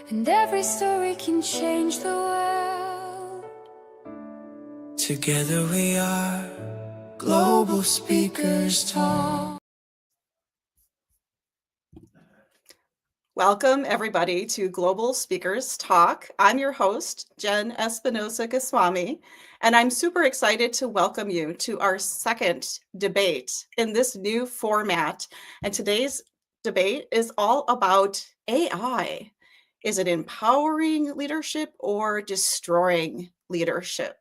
And every story can change the world. Together we are Global Speakers Talk. Welcome, everybody, to Global Speakers Talk. I'm your host, Jen Espinosa-Goswami, and I'm super excited to welcome you to our second debate in this new format. And today's debate is all about AI. Is it empowering leadership or destroying leadership?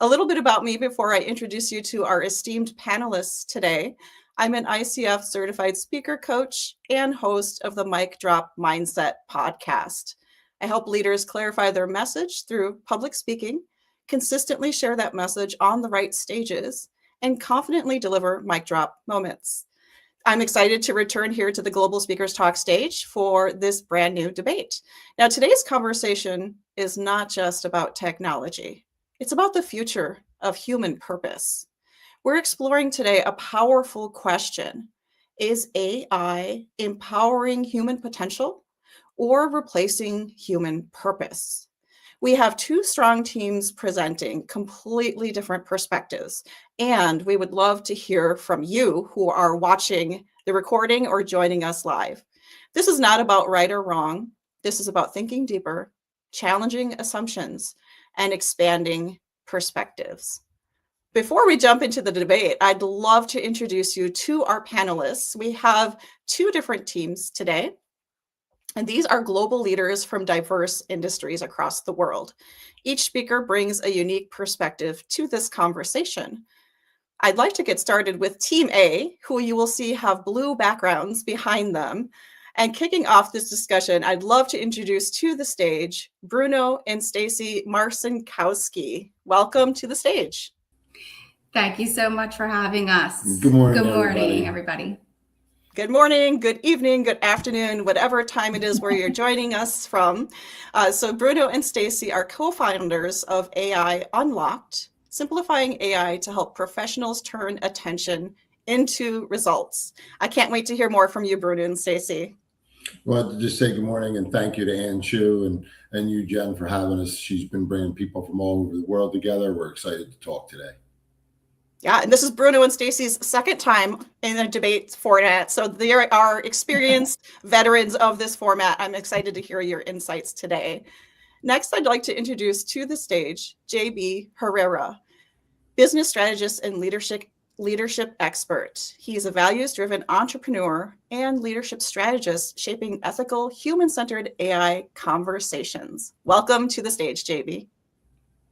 A little bit about me before I introduce you to our esteemed panelists today. I'm an ICF certified speaker coach and host of the Mic Drop Mindset podcast. I help leaders clarify their message through public speaking, consistently share that message on the right stages, and confidently deliver mic drop moments. I'm excited to return here to the Global Speakers Talk stage for this brand new debate. Now, today's conversation is not just about technology. It's about the future of human purpose. We're exploring today a powerful question. Is AI empowering human potential or replacing human purpose? We have two strong teams presenting completely different perspectives, and we would love to hear from you who are watching the recording or joining us live. This is not about right or wrong. This is about thinking deeper, challenging assumptions, and expanding perspectives. Before we jump into the debate, I'd love to introduce you to our panelists. We have two different teams today, and these are global leaders from diverse industries across the world. Each speaker brings a unique perspective to this conversation. I'd like to get started with Team A, who you will see have blue backgrounds behind them. And kicking off this discussion, I'd love to introduce to the stage Bruno and Stacie Marcinkowski. Welcome to the stage. Thank you so much for having us. Good morning, everybody. Good morning, good evening, good afternoon, whatever time it is where you're joining us from. So Bruno and Stacie are co-founders of AI Unlocked, simplifying AI to help professionals turn attention into results. I can't wait to hear more from you, Bruno and Stacie. Well, to just say good morning and thank you to Ann Chu and you, Jen, for having us. She's been bringing people from all over the world together. We're excited to talk today. Yeah, and this is Bruno and Stacie's second time in a debate format. So they are experienced veterans of this format. I'm excited to hear your insights today. Next, I'd like to introduce to the stage JB Herrera, business strategist and leadership expert. He's a values-driven entrepreneur and leadership strategist shaping ethical, human-centered AI conversations. Welcome to the stage, JB.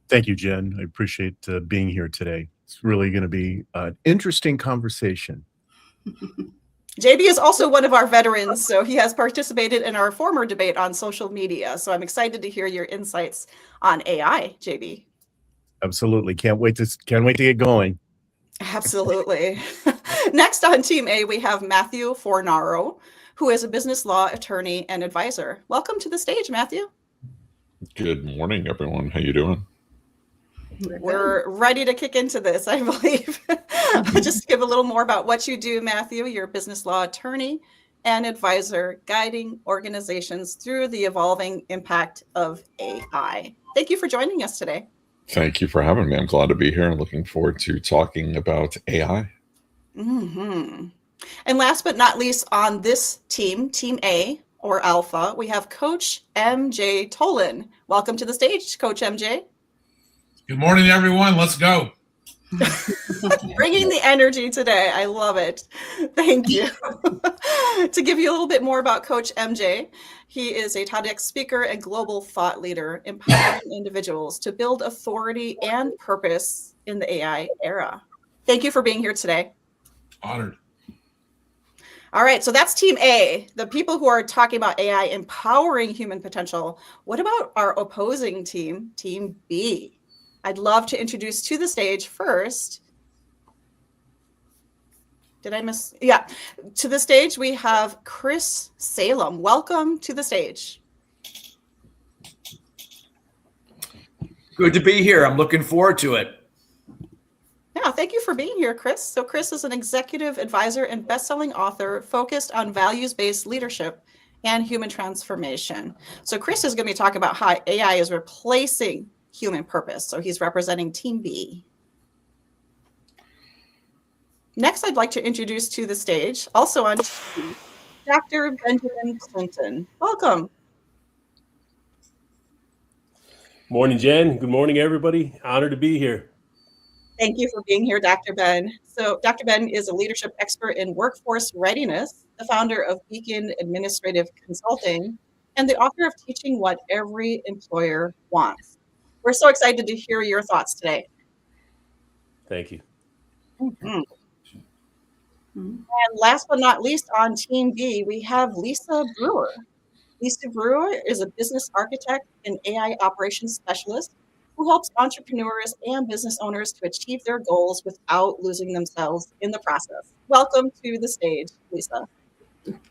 Thank you, Jen. I appreciate being here today. It's really going to be an interesting conversation. JB is also one of our veterans, so he has participated in our former debate on social media. So I'm excited to hear your insights on AI, JB. Absolutely. Can't wait to get going. Absolutely. Next on Team A, we have Matthew Fornaro, who is a business law attorney and advisor. Welcome to the stage, Matthew. Good morning, everyone. How you doing? We're ready to kick into this, I believe. Just give a little more about what you do, Matthew. You're a business law attorney and advisor guiding organizations through the evolving impact of AI. Thank you for joining us today. Thank you for having me. I'm glad to be here and looking forward to talking about AI. Mm-hmm. And last but not least on this team, Team A or Alpha, we have Coach MJ Tolan. Welcome to the stage, Coach MJ. Good morning, everyone. Let's go. Bringing the energy today. I love it. Thank you. To give you a little bit more about Coach MJ, he is a TEDx speaker and global thought leader, empowering individuals to build authority and purpose in the AI era. Thank you for being here today. Honored. All right, so that's Team A, the people who are talking about AI empowering human potential. What about our opposing team, Team B? I'd love to introduce to the stage first. Did I miss? Yeah, to the stage we have Chris Salem. Welcome to the stage. Good to be here. I'm looking forward to it. Yeah, thank you for being here, Chris. So Chris is an executive advisor and best-selling author focused on values-based leadership and human transformation. So Chris is going to be talking about how AI is replacing human purpose. So he's representing Team B. Next, I'd like to introduce to the stage, also on TV, Dr. Benjamin Clinton. Welcome. Morning, Jen. Good morning, everybody. Honored to be here. Thank you for being here, Dr. Ben. So Dr. Ben is a leadership expert in workforce readiness, the founder of Beacon Administrative Consulting, and the author of Teaching What Every Employer Wants. We're so excited to hear your thoughts today. Thank you. Mhm. And last but not least, on Team B, we have Lisa Brewer. Lisa Brewer is a business architect and AI operations specialist who helps entrepreneurs and business owners to achieve their goals without losing themselves in the process. Welcome to the stage, Lisa.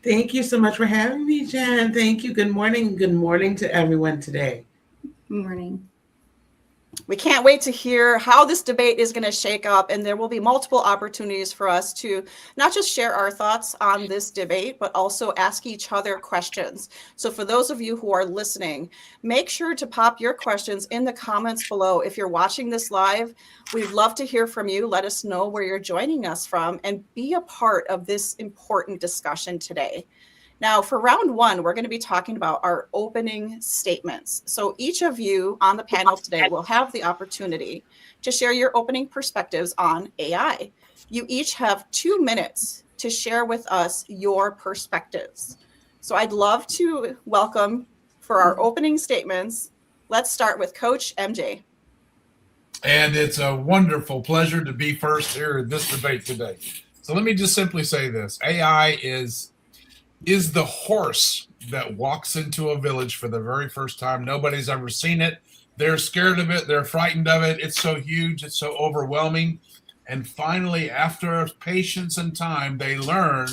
Thank you so much for having me, Jen. Thank you. Good morning. Good morning to everyone today. Good morning. We can't wait to hear how this debate is going to shake up, and there will be multiple opportunities for us to not just share our thoughts on this debate, but also ask each other questions. So for those of you who are listening, make sure to pop your questions in the comments below. If you're watching this live, we'd love to hear from you. Let us know where you're joining us from and be a part of this important discussion today. Now, for round one, we're going to be talking about our opening statements. So each of you on the panel today will have the opportunity to share your opening perspectives on AI. You each have 2 minutes to share with us your perspectives. So I'd love to welcome for our opening statements. Let's start with Coach MJ. And it's a wonderful pleasure to be first here in this debate today. So let me just simply say this. AI is the horse that walks into a village for the very first time. Nobody's ever seen it. They're scared of it. They're frightened of it. It's so huge. It's so overwhelming. And finally, after patience and time, they learn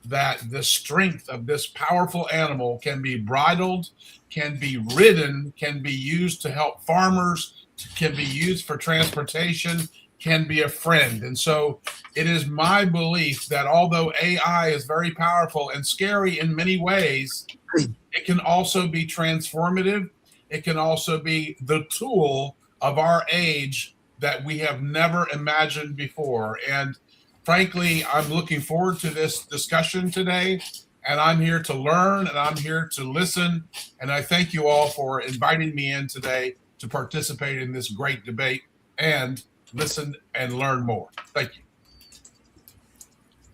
that the strength of this powerful animal can be bridled, can be ridden, can be used to help farmers, can be used for transportation, can be a friend. And so it is my belief that although AI is very powerful and scary in many ways, it can also be transformative. It can also be the tool of our age that we have never imagined before. And frankly, I'm looking forward to this discussion today. And I'm here to learn and I'm here to listen. And I thank you all for inviting me in today to participate in this great debate and listen and learn more. Thank you.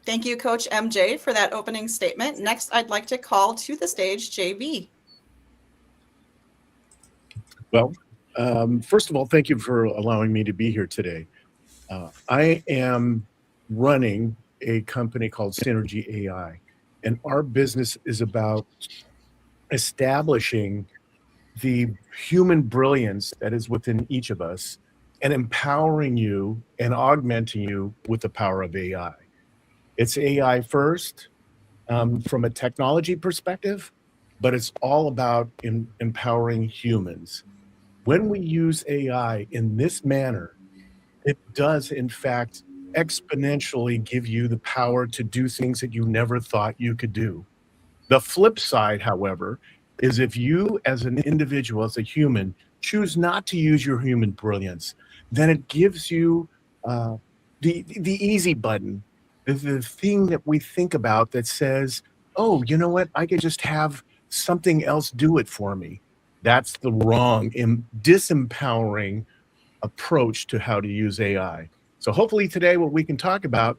Thank you, Coach MJ, for that opening statement. Next, I'd like to call to the stage JB. Well, first of all, thank you for allowing me to be here today. I am running a company called Synergy AI, and our business is about establishing the human brilliance that is within each of us and empowering you and augmenting you with the power of AI. It's AI first from a technology perspective, but it's all about empowering humans. When we use AI in this manner, it does, in fact, exponentially give you the power to do things that you never thought you could do. The flip side, however, is if you as an individual, as a human, choose not to use your human brilliance, then it gives you the easy button, the thing that we think about that says, oh, you know what, I could just have something else do it for me. That's the wrong, disempowering approach to how to use AI. So hopefully today what we can talk about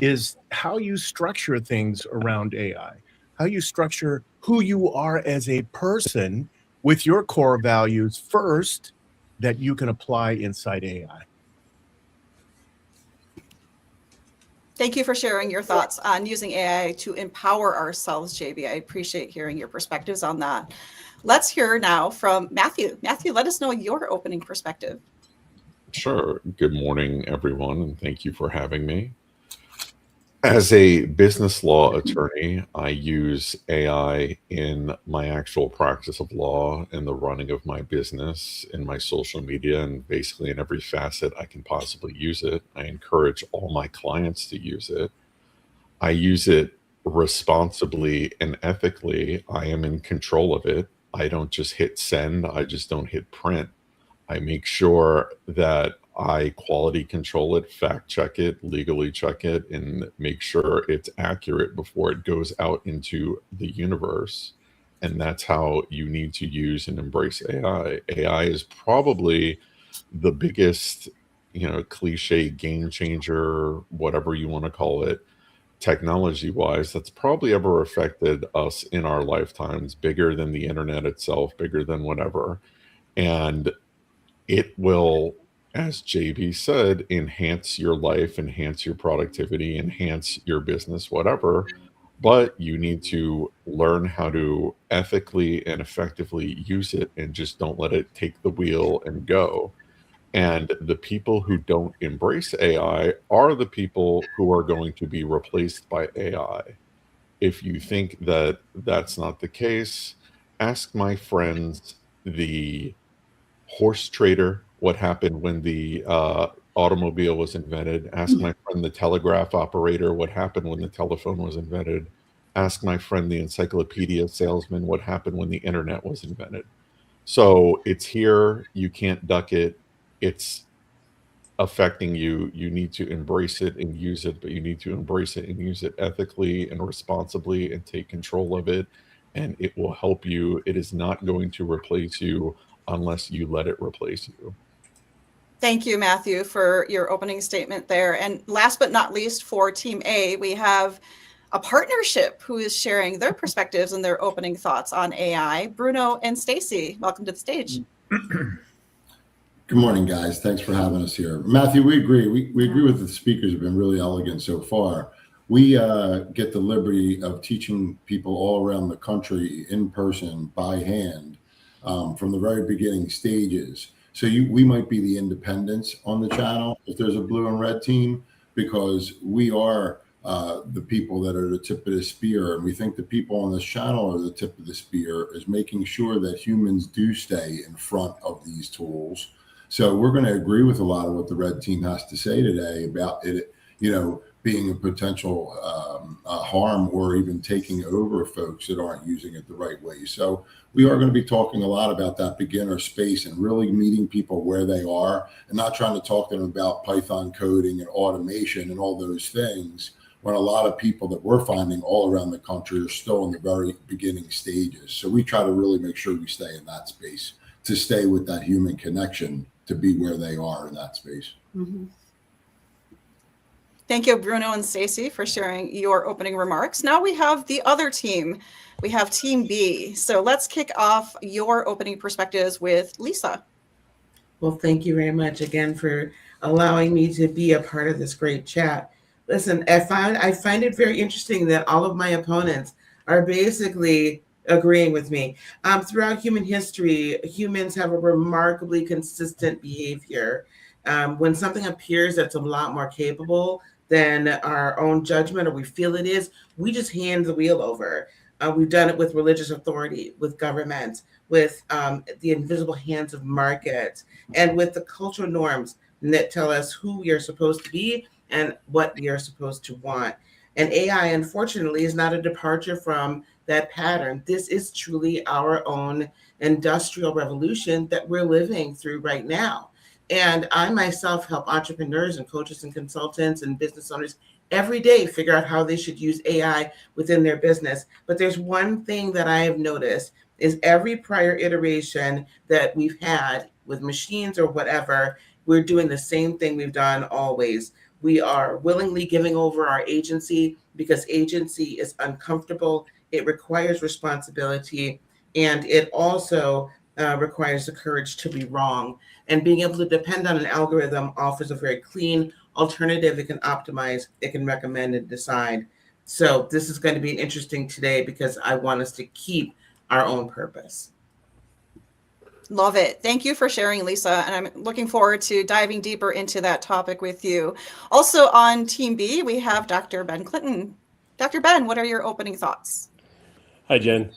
is how you structure things around AI, how you structure who you are as a person with your core values first that you can apply inside AI. Thank you for sharing your thoughts on using AI to empower ourselves, JB. I appreciate hearing your perspectives on that. Let's hear now from Matthew. Matthew, let us know your opening perspective. Sure. Good morning, everyone, and thank you for having me. As a business law attorney, I use AI in my actual practice of law, in the running of my business, in my social media, and basically in every facet I can possibly use it. I encourage all my clients to use it. I use it responsibly and ethically, I am in control of it. I don't just hit send, I just don't hit print. I make sure that I quality control it, fact check it, legally check it, and make sure it's accurate before it goes out into the universe. And that's how you need to use and embrace AI. AI is probably the biggest, cliche game changer, whatever you want to call it, technology wise, that's probably ever affected us in our lifetimes, bigger than the internet itself, bigger than whatever. And it will, as JB said, enhance your life, enhance your productivity, enhance your business, whatever. But you need to learn how to ethically and effectively use it, and just don't let it take the wheel and go. And the people who don't embrace AI are the people who are going to be replaced by AI. If you think that that's not the case, ask my friends, the horse trader, what happened when the automobile was invented. Ask my friend, the telegraph operator, what happened when the telephone was invented. Ask my friend, the encyclopedia salesman, what happened when the internet was invented. So it's here. You can't duck it. It's affecting you. You need to embrace it and use it, but you need to embrace it and use it ethically and responsibly and take control of it. And it will help you. It is not going to replace you unless you let it replace you. Thank you, Matthew, for your opening statement there. And last but not least, for Team A, we have a partnership who is sharing their perspectives and their opening thoughts on AI. Bruno and Stacie, welcome to the stage. Good morning, guys. Thanks for having us here. Matthew, we agree. We agree with the speakers have been really elegant so far. We get the liberty of teaching people all around the country in person by hand from the very beginning stages. So we might be the independents on the channel if there's a blue and red team, because we are the people that are the tip of the spear. And we think the people on this channel are the tip of the spear, is making sure that humans do stay in front of these tools. So we're going to agree with a lot of what the red team has to say today about it, being a potential harm or even taking over folks that aren't using it the right way. So we are going to be talking a lot about that beginner space and really meeting people where they are, and not trying to talk to them about Python coding and automation and all those things, when a lot of people that we're finding all around the country are still in the very beginning stages. So we try to really make sure we stay in that space, to stay with that human connection, to be where they are in that space. Mm-hmm. Thank you, Bruno and Stacie, for sharing your opening remarks. Now we have the other team. We have Team B. So let's kick off your opening perspectives with Lisa. Well, thank you very much again for allowing me to be a part of this great chat. Listen, I find it very interesting that all of my opponents are basically agreeing with me. Throughout human history, humans have a remarkably consistent behavior. When something appears that's a lot more capable than our own judgment, or we feel it is, we just hand the wheel over. We've done it with religious authority, with government, with the invisible hands of markets, and with the cultural norms that tell us who we are supposed to be and what we are supposed to want. And AI, unfortunately, is not a departure from that pattern. This is truly our own industrial revolution that we're living through right now. And I myself help entrepreneurs and coaches and consultants and business owners every day figure out how they should use AI within their business. But there's one thing that I have noticed is every prior iteration that we've had with machines or whatever, we're doing the same thing we've done always. We are willingly giving over our agency because agency is uncomfortable. It requires responsibility, and it also requires the courage to be wrong. And being able to depend on an algorithm offers a very clean alternative. It can optimize, it can recommend and decide. So this is going to be an interesting today because I want us to keep our own purpose. Love it. Thank you for sharing, Lisa. And I'm looking forward to diving deeper into that topic with you. Also on Team B, we have Dr. Ben Clinton. Dr. Ben, what are your opening thoughts? Hi, Jen.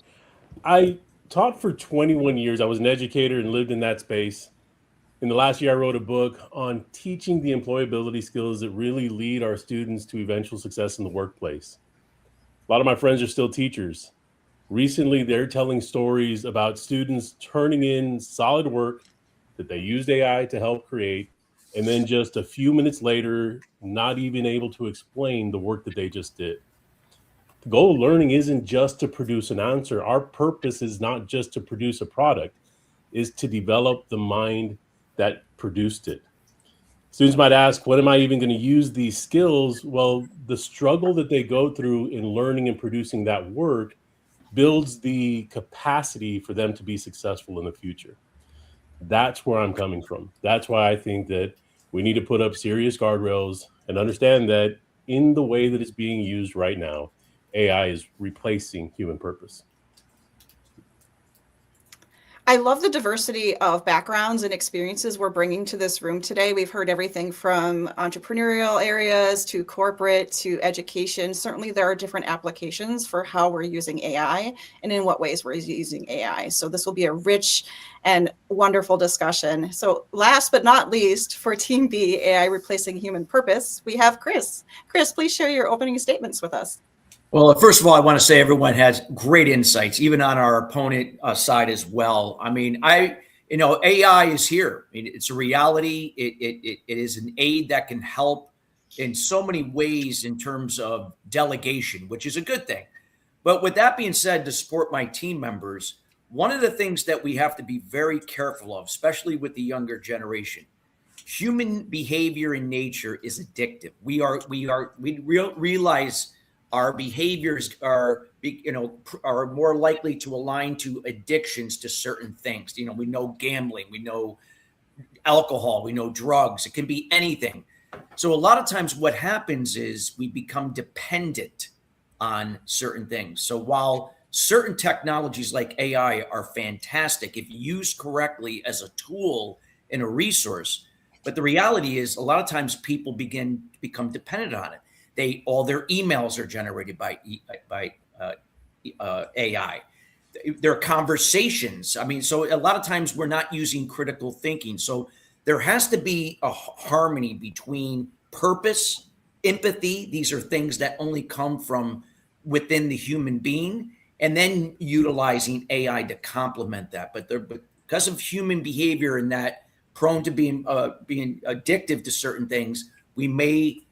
I taught for 21 years. I was an educator and lived in that space. In the last year, I wrote a book on teaching the employability skills that really lead our students to eventual success in the workplace. A lot of my friends are still teachers. Recently, they're telling stories about students turning in solid work that they used AI to help create, and then just a few minutes later, not even able to explain the work that they just did. The goal of learning isn't just to produce an answer. Our purpose is not just to produce a product, is to develop the mind that produced it. Students might ask, when am I even going to use these skills? Well, the struggle that they go through in learning and producing that work builds the capacity for them to be successful in the future. That's where I'm coming from. That's why I think that we need to put up serious guardrails and understand that in the way that it's being used right now, AI is replacing human purpose. I love the diversity of backgrounds and experiences we're bringing to this room today. We've heard everything from entrepreneurial areas to corporate to education. Certainly there are different applications for how we're using AI and in what ways we're using AI. So this will be a rich and wonderful discussion. So last but not least, for Team B, AI replacing human purpose, we have Chris. Chris, please share your opening statements with us. Well, first of all, I want to say everyone has great insights, even on our opponent side as well. I mean, AI is here. I mean, it's a reality. It is an aid that can help in so many ways in terms of delegation, which is a good thing. But with that being said, to support my team members, one of the things that we have to be very careful of, especially with the younger generation, human behavior in nature is addictive. We realize our behaviors are more likely to align to addictions to certain things. We know gambling, we know alcohol, we know drugs. It can be anything. So a lot of times what happens is we become dependent on certain things. So while certain technologies like AI are fantastic if used correctly as a tool and a resource, but the reality is a lot of times people begin to become dependent on it. All their emails are generated by AI. Their conversations. I mean, so a lot of times we're not using critical thinking. So there has to be a harmony between purpose, empathy. These are things that only come from within the human being, and then utilizing AI to complement that. But because of human behavior and that prone to being addictive to certain things, we may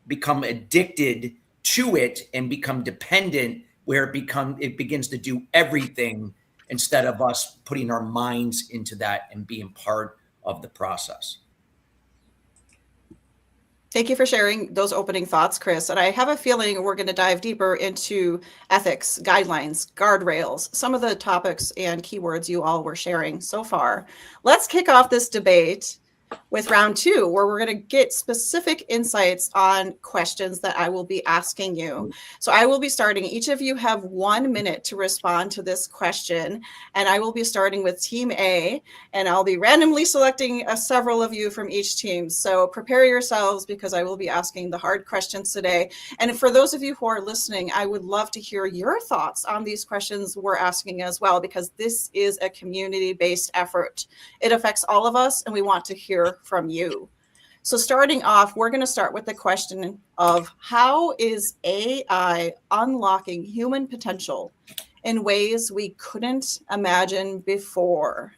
become addicted to it and become dependent, where it begins to do everything instead of us putting our minds into that and being part of the process. Thank you for sharing those opening thoughts, Chris. And I have a feeling we're going to dive deeper into ethics, guidelines, guardrails, some of the topics and keywords you all were sharing so far. Let's kick off this debate with round two, where we're going to get specific insights on questions that I will be asking you. So I will be starting. Each of you have 1 minute to respond to this question. And I will be starting with Team A, and I'll be randomly selecting several of you from each team. So prepare yourselves, because I will be asking the hard questions today. And for those of you who are listening, I would love to hear your thoughts on these questions we're asking as well, because this is a community-based effort. It affects all of us, and we want to hear from you. So starting off, we're going to start with the question of, how is AI unlocking human potential in ways we couldn't imagine before?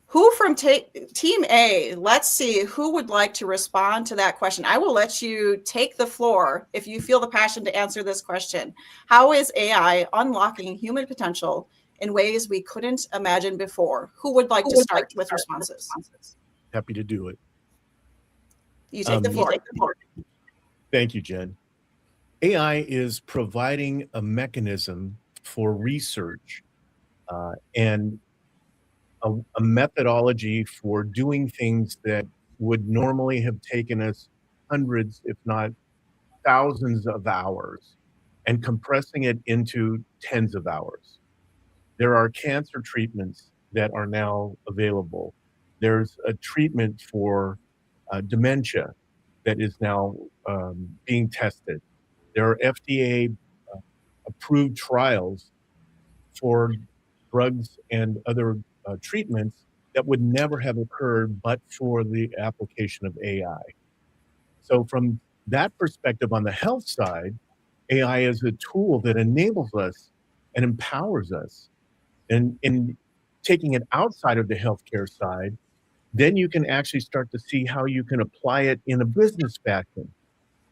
Who from Team A? Let's see who would like to respond to that question. I will let you take the floor if you feel the passion to answer this question. How is AI unlocking human potential in ways we couldn't imagine before? Who would like to start with responses? Happy to do it. You take the floor. Thank you, Jen. AI is providing a mechanism for research and a methodology for doing things that would normally have taken us hundreds, if not thousands of hours, and compressing it into tens of hours. There are cancer treatments that are now available. There's a treatment for dementia that is now being tested. There are FDA approved trials for drugs and other treatments that would never have occurred but for the application of AI. So from that perspective, on the health side, AI is a tool that enables us and empowers us. And in taking it outside of the healthcare side, then you can actually start to see how you can apply it in a business fashion.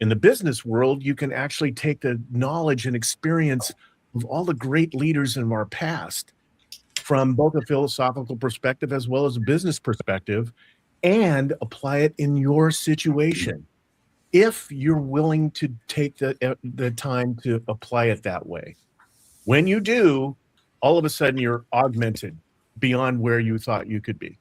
In the business world, you can actually take the knowledge and experience of all the great leaders in our past from both a philosophical perspective as well as a business perspective and apply it in your situation if you're willing to take the time to apply it that way. When you do, all of a sudden you're augmented beyond where you thought you could be.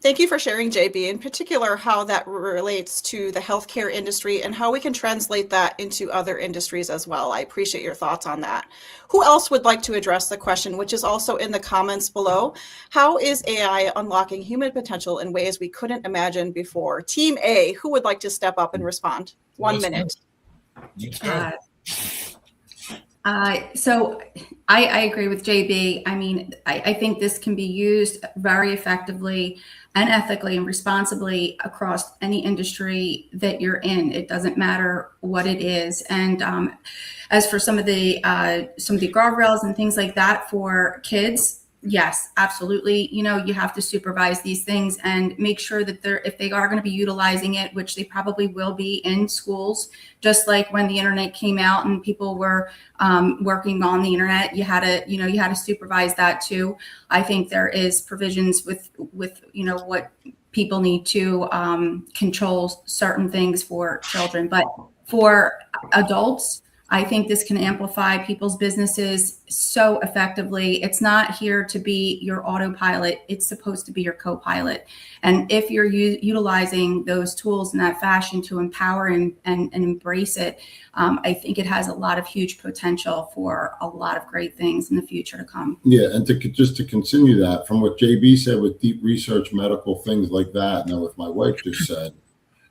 Thank you for sharing, JB, in particular, how that relates to the healthcare industry and how we can translate that into other industries as well. I appreciate your thoughts on that. Who else would like to address the question, which is also in the comments below? How is AI unlocking human potential in ways we couldn't imagine before? Team A, who would like to step up and respond? 1 minute. So I agree with JB. I mean, I think this can be used very effectively and ethically and responsibly across any industry that you're in. It doesn't matter what it is. And as for some of the guardrails and things like that for kids, yes, absolutely. You know, you have to supervise these things and make sure that if they are going to be utilizing it, which they probably will be in schools, just like when the internet came out and people were working on the internet, you had to supervise that too. I think there is provisions with what people need to control certain things for children, but for adults, I think this can amplify people's businesses so effectively. It's not here to be your autopilot. It's supposed to be your co-pilot. And if you're utilizing those tools in that fashion to empower and embrace it, I think it has a lot of huge potential for a lot of great things in the future to come. Yeah, and just to continue that, from what JB said with deep research, medical things like that, and then what my wife just said,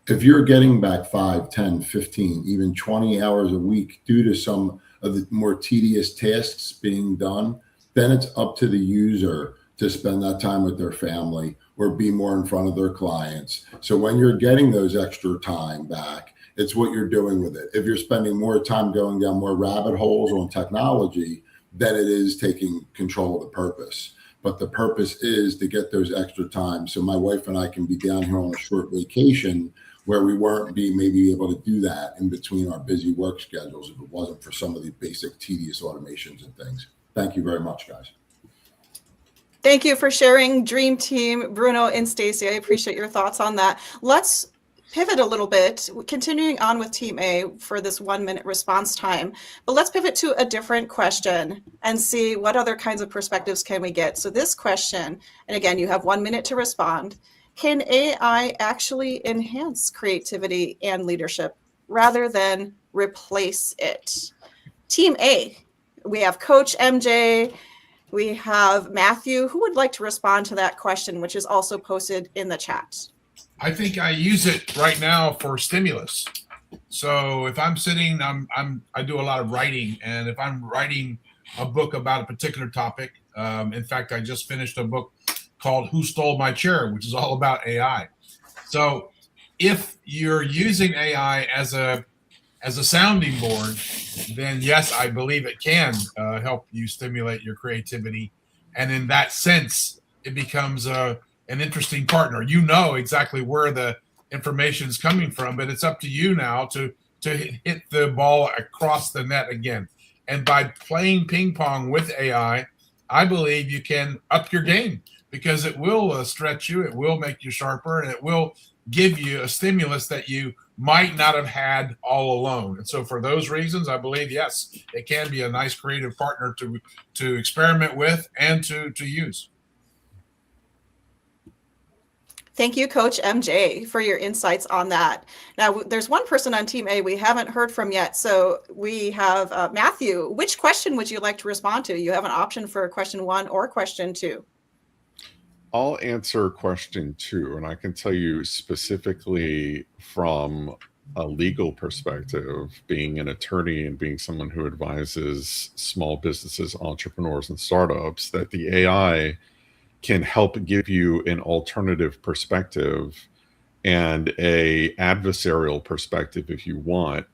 if you're getting back 5, 10, 15, even 20 hours a week due to some of the more tedious tasks being done, then it's up to the user to spend that time with their family or be more in front of their clients. So when you're getting those extra time back, it's what you're doing with it. If you're spending more time going down more rabbit holes on technology, then it is taking control of the purpose. But the purpose is to get those extra time. So my wife and I can be down here on a short vacation where we weren't maybe able to do that in between our busy work schedules if it wasn't for some of the basic tedious automations and things. Thank you very much, guys. Thank you for sharing, Dream Team, Bruno and Stacie. I appreciate your thoughts on that. Let's pivot a little bit, continuing on with Team A for this 1 minute response time, but let's pivot to a different question and see what other kinds of perspectives can we get. So this question, and again, you have 1 minute to respond. Can AI actually enhance creativity and leadership rather than replace it? Team A, we have Coach MJ, we have Matthew. Who would like to respond to that question, which is also posted in the chat? I think I use it right now for stimulus. So if I'm sitting, I do a lot of writing, and if I'm writing a book about a particular topic, in fact, I just finished a book called Who Stole My Chair, which is all about AI. So if you're using AI as a sounding board, then yes, I believe it can help you stimulate your creativity. And in that sense, it becomes an interesting partner. You know exactly where the information is coming from, but it's up to you now to hit the ball across the net again. And by playing ping pong with AI, I believe you can up your game, because it will stretch you, it will make you sharper, and it will give you a stimulus that you might not have had all alone. And so for those reasons, I believe, yes, it can be a nice creative partner to experiment with and to use. Thank you, Coach MJ, for your insights on that. Now, there's one person on Team A we haven't heard from yet. So we have Matthew. Which question would you like to respond to? You have an option for question 1 or question 2. I'll answer question 2, and I can tell you specifically from a legal perspective, being an attorney and being someone who advises small businesses, entrepreneurs, and startups, that the AI can help give you an alternative perspective and a adversarial perspective, if you want,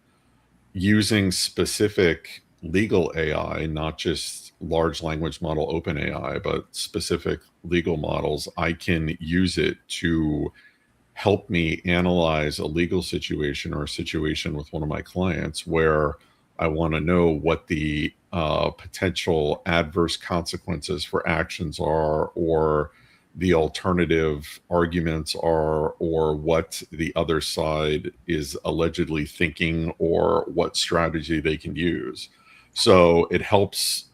using specific legal AI, not just large language model open AI, but specific legal models. I can use it to help me analyze a legal situation or a situation with one of my clients where I want to know what the potential adverse consequences for actions are, or the alternative arguments are, or what the other side is allegedly thinking, or what strategy they can use. So it helps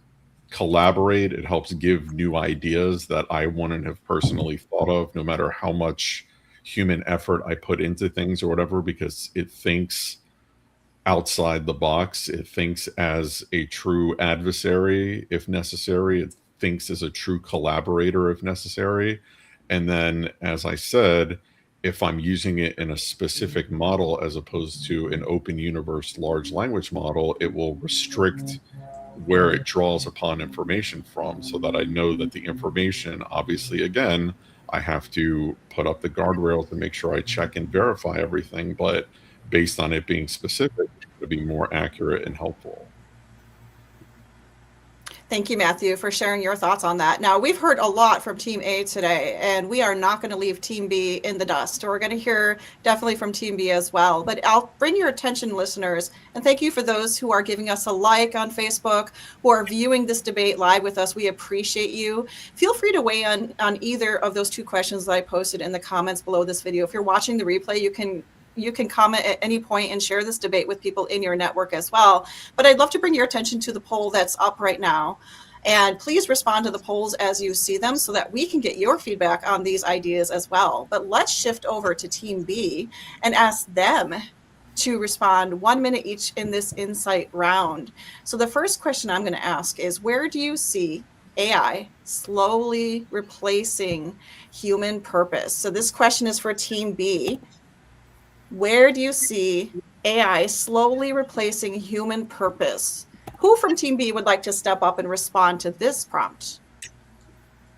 collaborate. It helps give new ideas that I wouldn't have personally thought of, no matter how much human effort I put into things or whatever, because it thinks outside the box. It thinks as a true adversary if necessary. It thinks as a true collaborator if necessary. And then, as I said, if I'm using it in a specific model as opposed to an open universe large language model, it will restrict where it draws upon information from, so that I know that the information, obviously, again, I have to put up the guardrails to make sure I check and verify everything, but based on it being specific, to be more accurate and helpful. Thank you, Matthew, for sharing your thoughts on that. Now, we've heard a lot from Team A today, and we are not going to leave Team B in the dust. We're going to hear definitely from Team B as well. But I'll bring your attention, listeners, and thank you for those who are giving us a like on Facebook, who are viewing this debate live with us. We appreciate you. Feel free to weigh in on either of those two questions that I posted in the comments below this video. If you're watching the replay, you can comment at any point and share this debate with people in your network as well. But I'd love to bring your attention to the poll that's up right now. And please respond to the polls as you see them so that we can get your feedback on these ideas as well. But let's shift over to Team B and ask them to respond 1 minute each in this insight round. So the first question I'm going to ask is, where do you see AI slowly replacing human purpose? So this question is for Team B. Where do you see AI slowly replacing human purpose? Who from Team B would like to step up and respond to this prompt?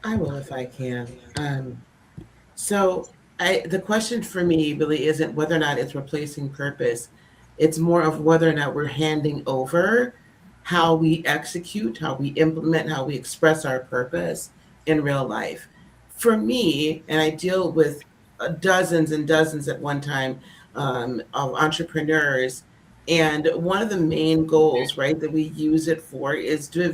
I will if I can. The question for me really isn't whether or not it's replacing purpose. It's more of whether or not we're handing over how we execute, how we implement, how we express our purpose in real life. For me, and I deal with dozens and dozens at one time of entrepreneurs, and one of the main goals, right, that we use it for is to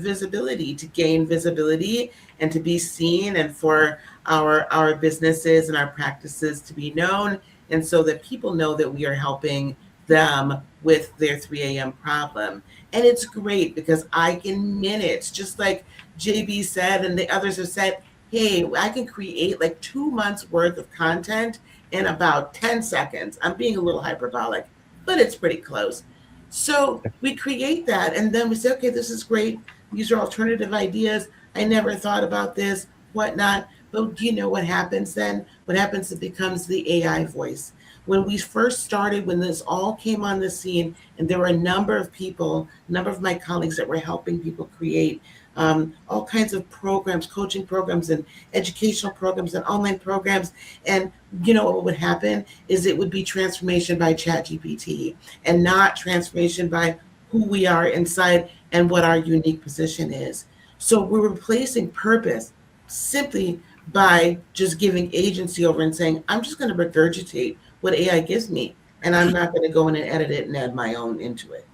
gain visibility and to be seen, and for our businesses and our practices to be known, and so that people know that we are helping them with their 3 a.m. problem. And it's great because in minutes, just like JB said and the others have said, hey, I can create like 2 months worth of content in about 10 seconds. I'm being a little hyperbolic, but it's pretty close. So we create that, and then we say, okay, this is great. These are alternative ideas. I never thought about this, whatnot. But do you know what happens then? What happens, it becomes the AI voice. When we first started, when this all came on the scene, and there were a number of people, a number of my colleagues that were helping people create all kinds of programs, coaching programs and educational programs and online programs. And you know what would happen is it would be transformation by ChatGPT and not transformation by who we are inside and what our unique position is. So we're replacing purpose simply by just giving agency over and saying, I'm just going to regurgitate what AI gives me, and I'm not going to go in and edit it and add my own into it.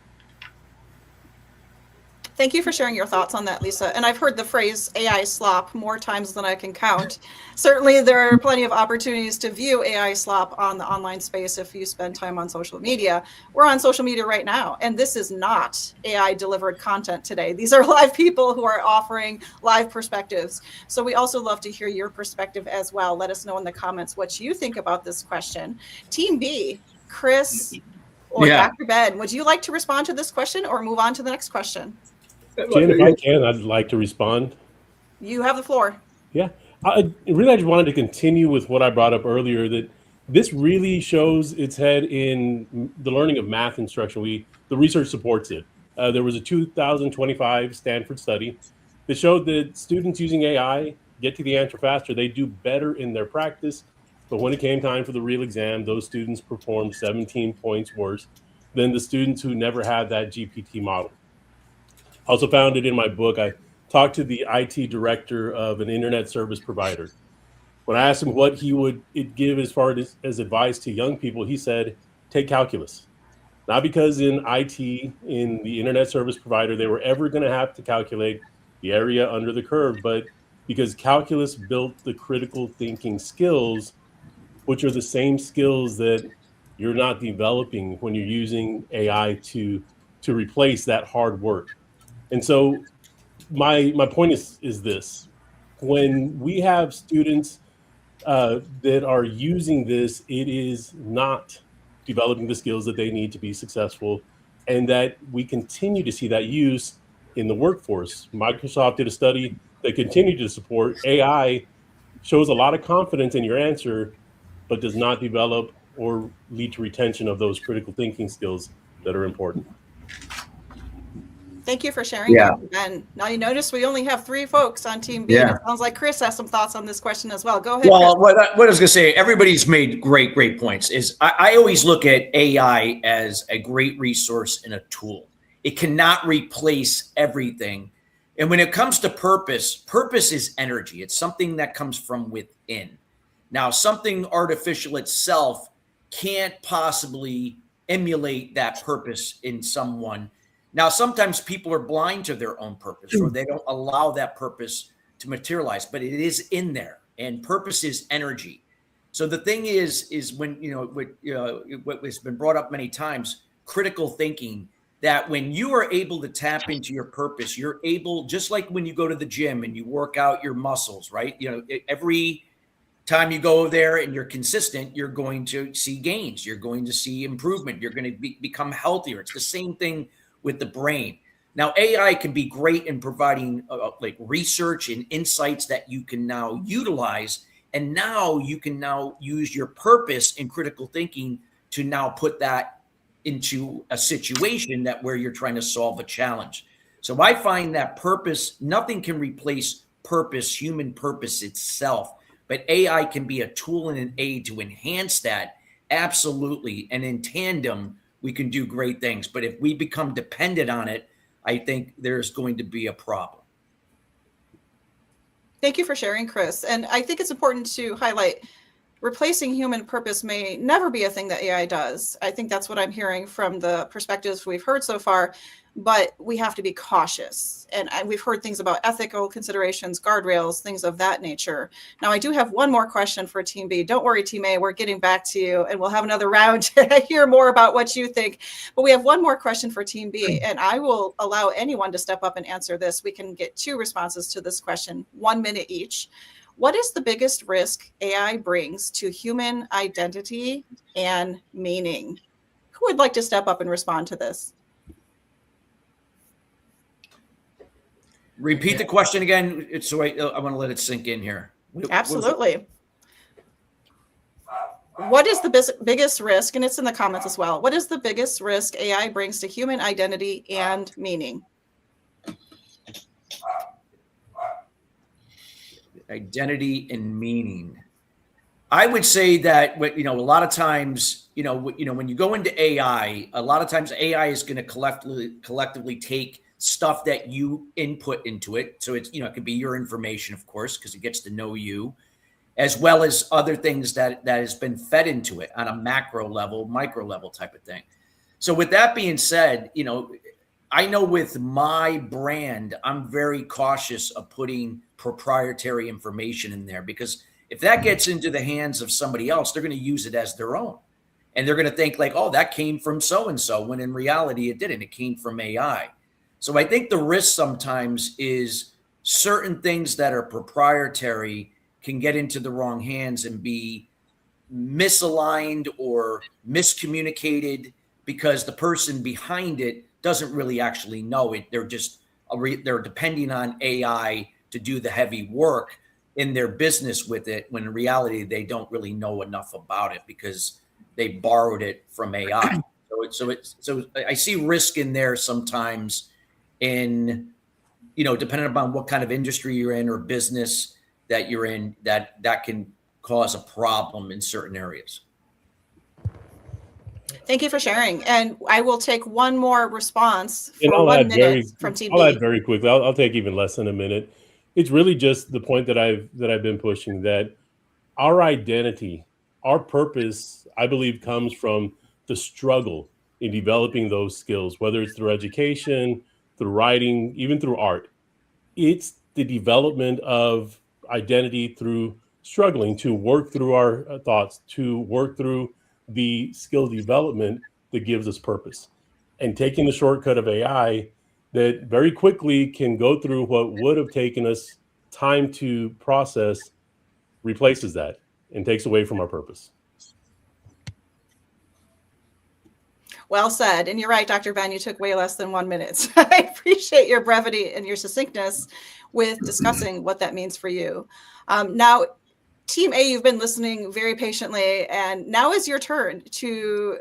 Thank you for sharing your thoughts on that, Lisa. And I've heard the phrase AI slop more times than I can count. Certainly, there are plenty of opportunities to view AI slop on the online space if you spend time on social media. We're on social media right now, and this is not AI delivered content today. These are live people who are offering live perspectives. So we also love to hear your perspective as well. Let us know in the comments what you think about this question. Team B, Chris or Dr. Ben, would you like to respond to this question or move on to the next question? Jen, if I can, I'd like to respond. You have the floor. Yeah. I just wanted to continue with what I brought up earlier, that this really shows its head in the learning of math instruction. The research supports it. There was a 2025 Stanford study that showed that students using AI get to the answer faster. They do better in their practice. But when it came time for the real exam, those students performed 17 points worse than the students who never had that GPT model. I also found it in my book. I talked to the IT director of an internet service provider. When I asked him what he would give as far as advice to young people, he said, take calculus. Not because in IT, in the internet service provider, they were ever going to have to calculate the area under the curve, but because calculus built the critical thinking skills, which are the same skills that you're not developing when you're using AI to replace that hard work. And so my point is this: when we have students that are using this, it is not developing the skills that they need to be successful, and that we continue to see that use in the workforce. Microsoft did a study that continued to support AI shows a lot of confidence in your answer, but does not develop or lead to retention of those critical thinking skills that are important. Thank you for sharing, Dr. Ben. Now you notice we only have 3 folks on Team B. Yeah. It sounds like Chris has some thoughts on this question as well. Go ahead, Well, Chris. what I was going to say, everybody's made great points. Is I always look at AI as a great resource and a tool. It cannot replace everything. And when it comes to purpose is energy. It's something that comes from within. Now, something artificial itself can't possibly emulate that purpose in someone. Now, sometimes people are blind to their own purpose, or they don't allow that purpose to materialize, but it is in there, and purpose is energy. So the thing is when, what has been brought up many times, critical thinking, that when you are able to tap into your purpose, you're able, just like when you go to the gym and you work out your muscles, right? Every time you go there and you're consistent, you're going to see gains. You're going to see improvement. You're going to become healthier. It's the same thing with the brain. Now, AI can be great in providing like research and insights that you can now utilize. And now you can now use your purpose in critical thinking to now put that into a situation that where you're trying to solve a challenge. So I find that purpose, nothing can replace purpose, human purpose itself, but AI can be a tool and an aid to enhance that. Absolutely. And in tandem, we can do great things. But if we become dependent on it, I think there's going to be a problem. Thank you for sharing, Chris. And I think it's important to highlight replacing human purpose may never be a thing that AI does. I think that's what I'm hearing from the perspectives we've heard so far, but we have to be cautious. And we've heard things about ethical considerations, guardrails, things of that nature. Now, I do have one more question for Team B. Don't worry, Team A, we're getting back to you, and we'll have another round to hear more about what you think. But we have one more question for Team B, and I will allow anyone to step up and answer this. We can get 2 responses to this question, 1 minute each. What is the biggest risk AI brings to human identity and meaning? Who would like to step up and respond to this? Repeat the question again. So I want to let it sink in here. Absolutely. What is the biggest risk, and it's in the comments as well, what is the biggest risk AI brings to human identity and meaning? Identity and meaning. I would say that a lot of times, when you go into AI, a lot of times AI is going to collectively take stuff that you input into it. So it's, it could be your information, of course, because it gets to know you, as well as other things that has been fed into it on a macro level, micro level type of thing. So with that being said, I know with my brand, I'm very cautious of putting proprietary information in there, because if that gets into the hands of somebody else, they're going to use it as their own. And they're going to think like, oh, that came from so-and-so, when in reality it didn't. It came from AI. So I think the risk sometimes is certain things that are proprietary can get into the wrong hands and be misaligned or miscommunicated because the person behind it doesn't really actually know it. They're depending on AI to do the heavy work in their business with it, when in reality they don't really know enough about it because they borrowed it from AI. So I see risk in there sometimes in, depending upon what kind of industry you're in or business that you're in, that can cause a problem in certain areas. Thank you for sharing. And I will take one more response And for 1 minute from Team I'll add B. very quickly. I'll take even less than a minute. It's really just the point that I've been pushing, that our identity, our purpose, I believe, comes from the struggle in developing those skills, whether it's through education, through writing, even through art. It's the development of identity through struggling to work through our thoughts, to work through the skill development that gives us purpose. And taking the shortcut of AI that very quickly can go through what would have taken us time to process replaces that and takes away from our purpose. Well said. And you're right, Dr. Ben, you took way less than 1 minute. So I appreciate your brevity and your succinctness with discussing what that means for you. Now, Team A, you've been listening very patiently, and now is your turn to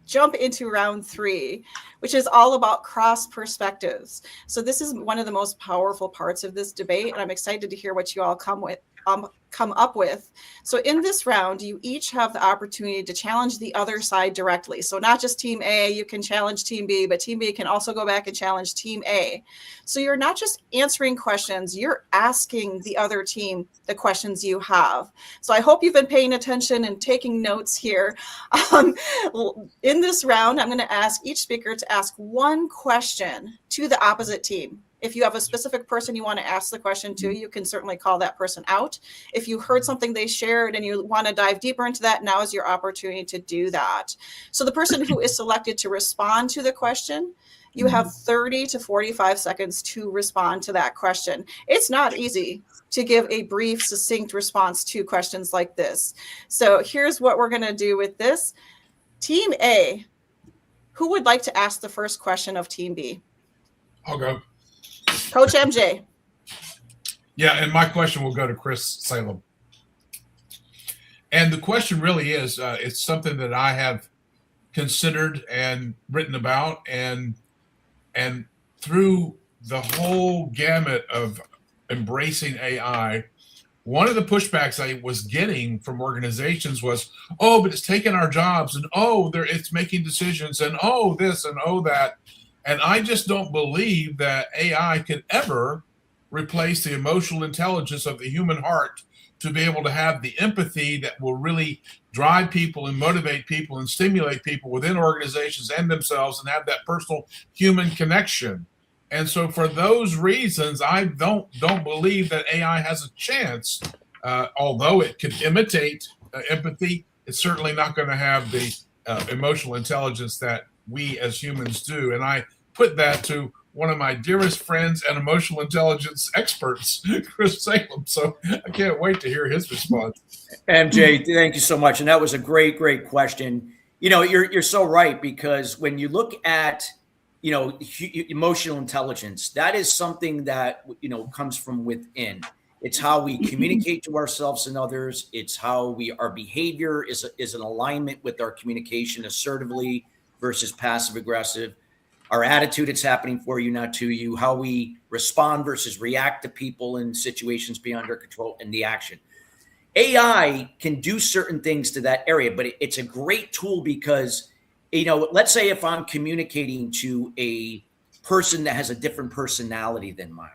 jump into round 3, which is all about cross perspectives. So this is one of the most powerful parts of this debate, and I'm excited to hear what you all come up with. So in this round, you each have the opportunity to challenge the other side directly. So not just Team A, you can challenge Team B, but Team B can also go back and challenge Team A. So you're not just answering questions, you're asking the other team the questions you have. So I hope you've been paying attention and taking notes here. In this round, I'm going to ask each speaker to ask one question to the opposite team. If you have a specific person you want to ask the question to, you can certainly call that person out. If you heard something they shared and you want to dive deeper into that, now is your opportunity to do that. So the person who is selected to respond to the question, you have 30 to 45 seconds to respond to that question. It's not easy to give a brief, succinct response to questions like this. So here's what we're going to do with this. Team A, who would like to ask the first question of Team B? I'll go. Coach MJ. Yeah, and my question will go to Chris Salem. And the question really is, it's something that I have considered and written about, and through the whole gamut of embracing AI, one of the pushbacks I was getting from organizations was, oh, but it's taking our jobs, and oh, it's making decisions, and oh, this and oh, that. And I just don't believe that AI could ever replace the emotional intelligence of the human heart to be able to have the empathy that will really drive people and motivate people and stimulate people within organizations and themselves, and have that personal human connection. And so for those reasons, I don't believe that AI has a chance. Although it could imitate empathy, it's certainly not going to have the emotional intelligence that we as humans do. And I put that to one of my dearest friends and emotional intelligence experts, Chris Salem. So I can't wait to hear his response. MJ, thank you so much. And that was a great, great question. You know, you're so right, because when you look at, you know, emotional intelligence, that is something that, you know, comes from within. It's how we communicate to ourselves and others. It's how our behavior is in alignment with our communication, assertively versus passive aggressive. Our attitude, it's happening for you, not to you. How we respond versus react to people in situations beyond our control, and the action. AI can do certain things to that area, but it's a great tool because, you know, let's say if I'm communicating to a person that has a different personality than mine.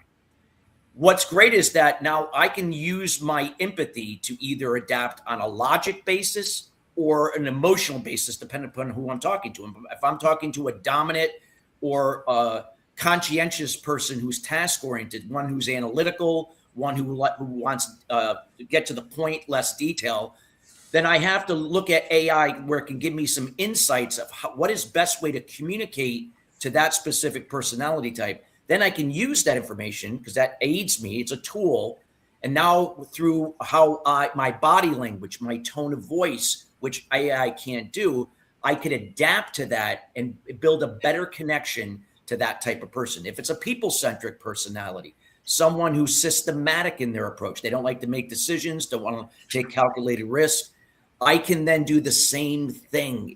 What's great is that now I can use my empathy to either adapt on a logic basis or an emotional basis, depending upon who I'm talking to. If I'm talking to a dominant or a conscientious person who's task-oriented, one who's analytical, one who wants to get to the point, less detail, then I have to look at AI where it can give me some insights of what is best way to communicate to that specific personality type. Then I can use that information because that aids me. It's a tool. And now through how my body language, my tone of voice, which AI can't do, I could adapt to that and build a better connection to that type of person. If it's a people-centric personality, someone who's systematic in their approach, they don't like to make decisions, don't want to take calculated risks, I can then do the same thing.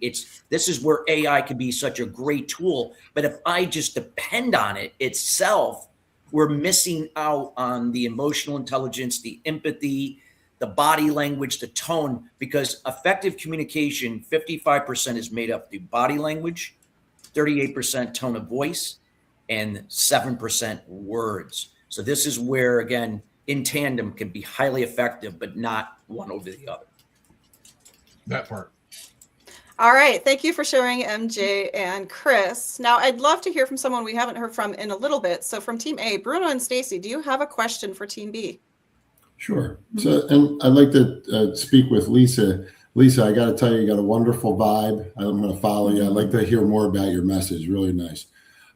This is where AI can be such a great tool. But if I just depend on it itself, we're missing out on the emotional intelligence, the empathy, the body language, the tone, because effective communication, 55% is made up through body language, 38% tone of voice, and 7% words. So this is where, again, in tandem can be highly effective, but not one over the other. That part. All right. Thank you for sharing, MJ and Chris. Now, I'd love to hear from someone we haven't heard from in a little bit. So from Team A, Bruno and Stacie, do you have a question for Team B? Sure. So, and I'd like to speak with Lisa. Lisa, I got to tell you, you got a wonderful vibe. I'm going to follow you. I'd like to hear more about your message. Really nice.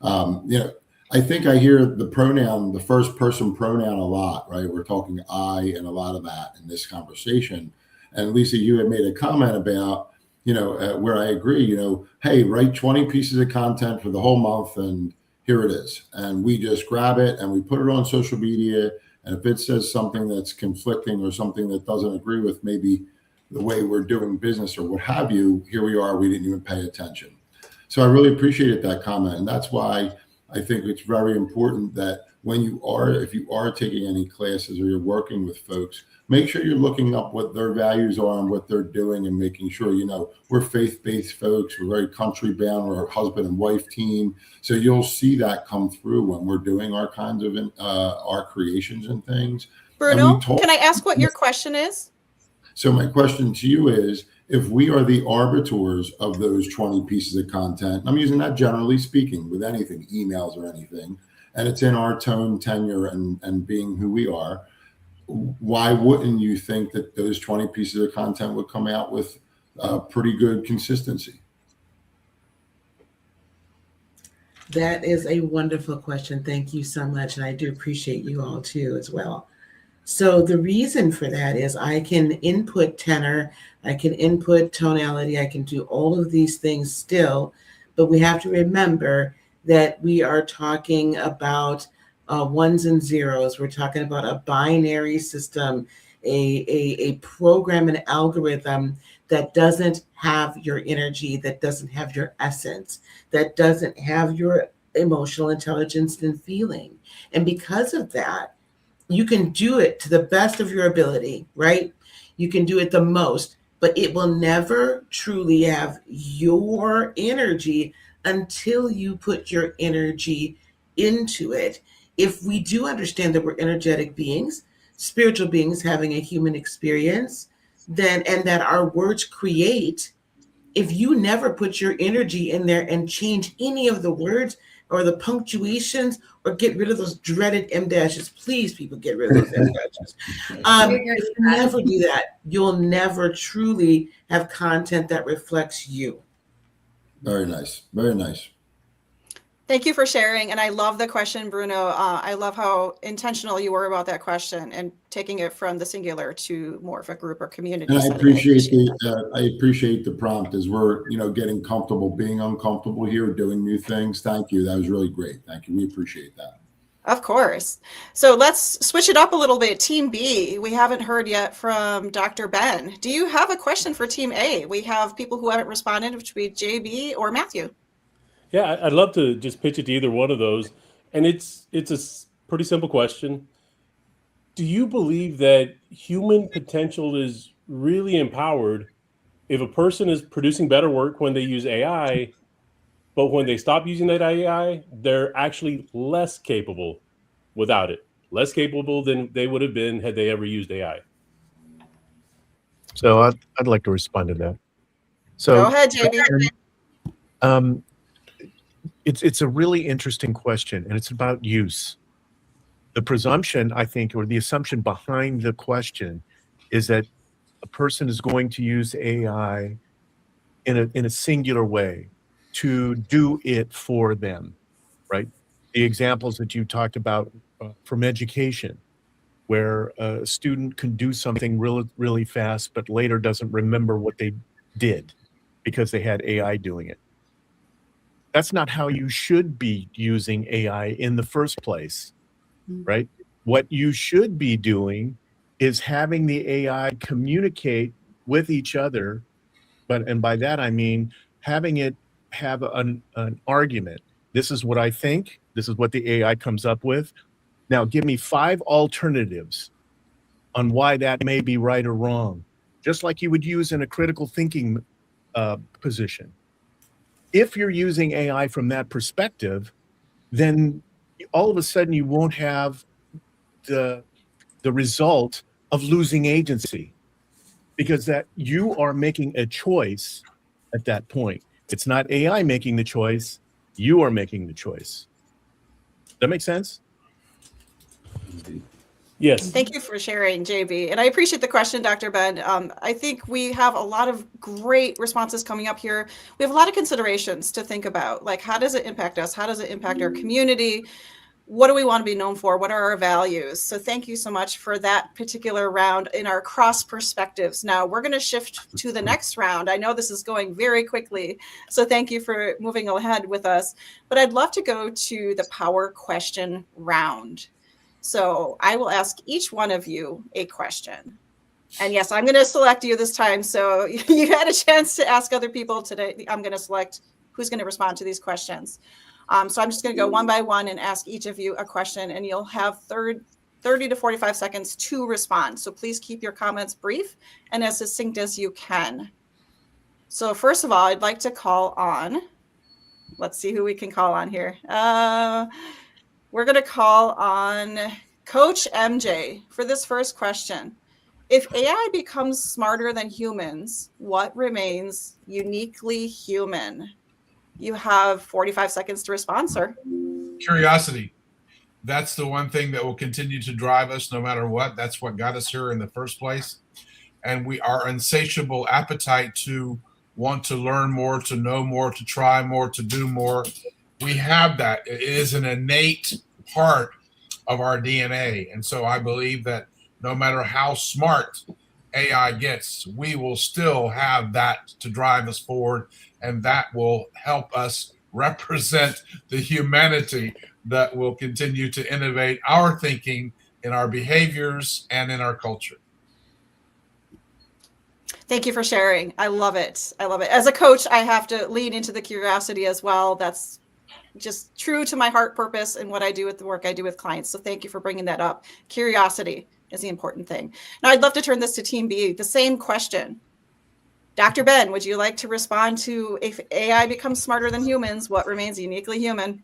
I think I hear the pronoun, the first person pronoun a lot, right? We're talking I and a lot of that in this conversation. And Lisa, you had made a comment about, where I agree, hey, write 20 pieces of content for the whole month and here it is. And we just grab it and we put it on social media. And if it says something that's conflicting or something that doesn't agree with maybe the way we're doing business or what have you, here we are, we didn't even pay attention. So I really appreciated that comment. And that's why I think it's very important that if you are taking any classes or you're working with folks, make sure you're looking up what their values are and what they're doing and making sure, we're faith-based folks, we're very country bound, we're a husband and wife team. So you'll see that come through when we're doing our kinds of our creations and things. Bruno, can I ask what your question is? So my question to you is, if we are the arbiters of those 20 pieces of content, I'm using that generally speaking with anything, emails or anything, and it's in our tone, tenure, and being who we are, why wouldn't you think that those 20 pieces of content would come out with pretty good consistency? That is a wonderful question. Thank you so much. And I do appreciate you all too as well. So the reason for that is I can input tenor, I can input tonality, I can do all of these things still, but we have to remember that we are talking about ones and zeros. We're talking about a binary system, a program, an algorithm that doesn't have your energy, that doesn't have your essence, that doesn't have your emotional intelligence and feeling. And because of that, you can do it to the best of your ability, right? You can do it the most, but it will never truly have your energy until you put your energy into it. If we do understand that we're energetic beings, spiritual beings having a human experience, and that our words create, if you never put your energy in there and change any of the words or the punctuations or get rid of those dreaded M dashes, please, people, get rid of those M dashes. If you never do that, you'll never truly have content that reflects you. Very nice. Very nice. Thank you for sharing. And I love the question, Bruno. I love how intentional you were about that question and taking it from the singular to more of a group or community. And I appreciate the prompt as we're, getting comfortable being uncomfortable here, doing new things. Thank you. That was really great. Thank you. We appreciate that. Of course. So let's switch it up a little bit. Team B, we haven't heard yet from Dr. Ben. Do you have a question for Team A? We have people who haven't responded, which would be JB or Matthew. Yeah, I'd love to just pitch it to either one of those. And it's a pretty simple question. Do you believe that human potential is really empowered if a person is producing better work when they use AI, but when they stop using that AI, they're actually less capable without it, less capable than they would have been had they ever used AI? So I'd like to respond to that. So go ahead, JB. It's a really interesting question, and it's about use. The presumption, I think, or the assumption behind the question is that a person is going to use AI in a singular way to do it for them, right? The examples that you talked about from education, where a student can do something really, really fast, but later doesn't remember what they did because they had AI doing it. That's not how you should be using AI in the first place, right? What you should be doing is having the AI communicate with each other, and by that I mean having it have an argument. This is what I think. This is what the AI comes up with. Now give me 5 alternatives on why that may be right or wrong, just like you would use in a critical thinking position. If you're using AI from that perspective, then all of a sudden you won't have the result of losing agency, because that you are making a choice at that point. It's not AI making the choice, you are making the choice. That make sense? Yes. Thank you for sharing, JB. And I appreciate the question, Dr. Ben. I think we have a lot of great responses coming up here. We have a lot of considerations to think about, like how does it impact us? How does it impact our community? What do we want to be known for? What are our values? So thank you so much for that particular round in our cross perspectives. Now we're going to shift to the next round. I know this is going very quickly, so thank you for moving ahead with us. But I'd love to go to the power question round. So I will ask each one of you a question. And yes, I'm going to select you this time. So you had a chance to ask other people today. I'm going to select who's going to respond to these questions. So I'm just going to go one by one and ask each of you a question, and you'll have 30 to 45 seconds to respond. So please keep your comments brief and as succinct as you can. So first of all, I'd like to call on, let's see who we can call on here. We're going to call on Coach MJ for this first question. If AI becomes smarter than humans, what remains uniquely human? You have 45 seconds to respond, sir. Curiosity. That's the one thing that will continue to drive us no matter what. That's what got us here in the first place. And our insatiable appetite to want to learn more, to know more, to try more, to do more. We have that. It is an innate part of our DNA. And so I believe that no matter how smart AI gets, we will still have that to drive us forward, and that will help us represent the humanity that will continue to innovate our thinking in our behaviors and in our culture. Thank you for sharing. I love it. I love it. As a coach, I have to lean into the curiosity as well. That's just true to my heart purpose and what I do with the work I do with clients. So thank you for bringing that up. Curiosity is the important thing. Now I'd love to turn this to Team B. The same question. Dr. Ben, would you like to respond to if AI becomes smarter than humans, what remains uniquely human?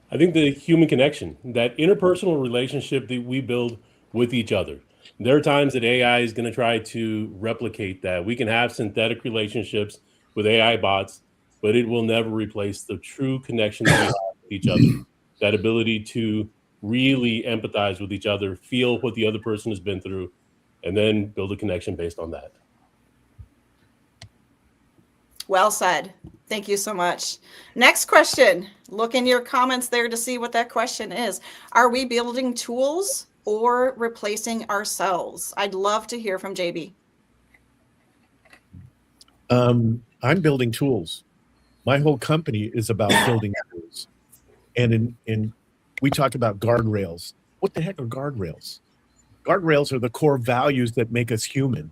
I think the human connection, that interpersonal relationship that we build with each other. There are times that AI is going to try to replicate that. We can have synthetic relationships with AI bots, but it will never replace the true connection that we have with each other. That ability to really empathize with each other, feel what the other person has been through, and then build a connection based on that. Well said. Thank you so much. Next question. Look in your comments there to see what that question is. Are we building tools or replacing ourselves? I'd love to hear from JB. I'm building tools. My whole company is about building tools. And we talk about guardrails. What the heck are guardrails? Guardrails are the core values that make us human.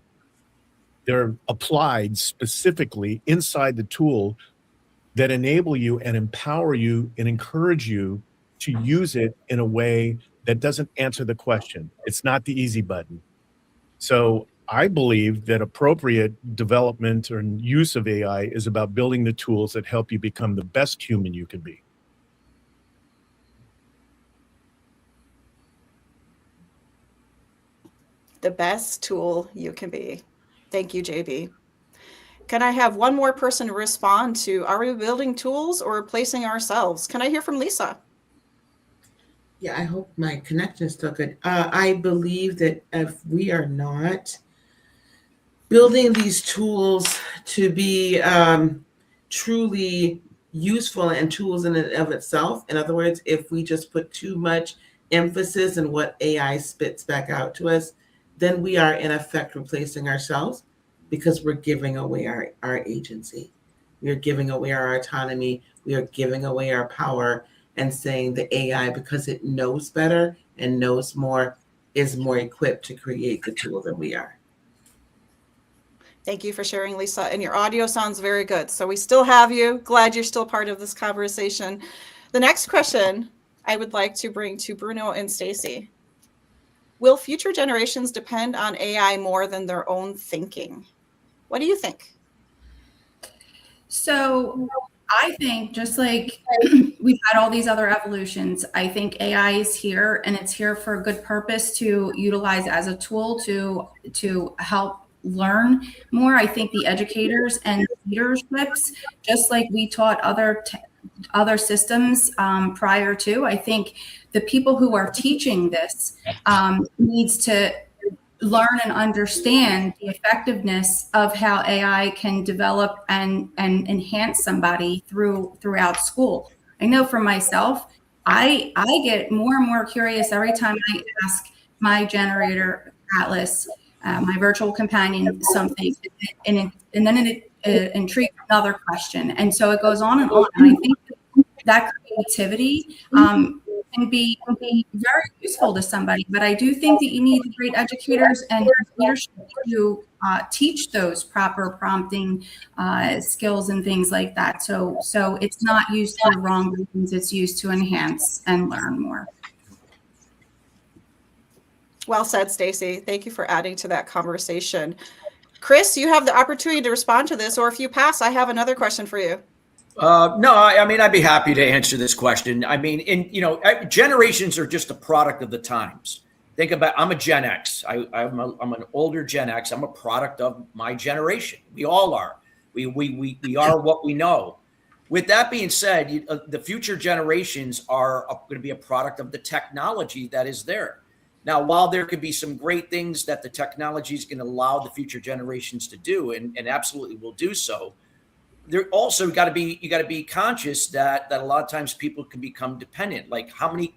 They're applied specifically inside the tool that enable you and empower you and encourage you to use it in a way that doesn't answer the question. It's not the easy button. So I believe that appropriate development or use of AI is about building the tools that help you become the best human you can be. The best tool you can be. Thank you, JB. Can I have one more person respond to, are we building tools or replacing ourselves? Can I hear from Lisa? Yeah, I hope my connection is still good. I believe that if we are not building these tools to be truly useful and tools in and of itself, in other words, if we just put too much emphasis in what AI spits back out to us, then we are in effect replacing ourselves because we're giving away our agency. We are giving away our autonomy. We are giving away our power and saying the AI, because it knows better and knows more, is more equipped to create the tool than we are. Thank you for sharing, Lisa. And your audio sounds very good. So we still have you. Glad you're still part of this conversation. The next question I would like to bring to Bruno and Stacie. Will future generations depend on AI more than their own thinking? What do you think? So I think just like we've had all these other evolutions, I think AI is here and it's here for a good purpose to utilize as a tool to help learn more. I think the educators and leaderships, just like we taught other systems prior to, I think the people who are teaching this needs to learn and understand the effectiveness of how AI can develop and enhance somebody throughout school. I know for myself, I get more and more curious every time I ask my generator Atlas, my virtual companion, something, and then it intrigues another question, and so it goes on and on. And I think that creativity can be very useful to somebody, but I do think that you need great educators and leadership to teach those proper prompting skills and things like that. So it's not used for wrong reasons, it's used to enhance and learn more. Well said, Stacie. Thank you for adding to that conversation. Chris, you have the opportunity to respond to this, or if you pass, I have another question for you. No, I mean, I'd be happy to answer this question. I mean, generations are just a product of the times. Think about, I'm a Gen X. I'm an older Gen X. I'm a product of my generation. We all are. We are what we know. With that being said, the future generations are going to be a product of the technology that is there. Now, while there could be some great things that the technology is going to allow the future generations to do, and absolutely will do so, there also you got to be conscious that a lot of times people can become dependent. Like how many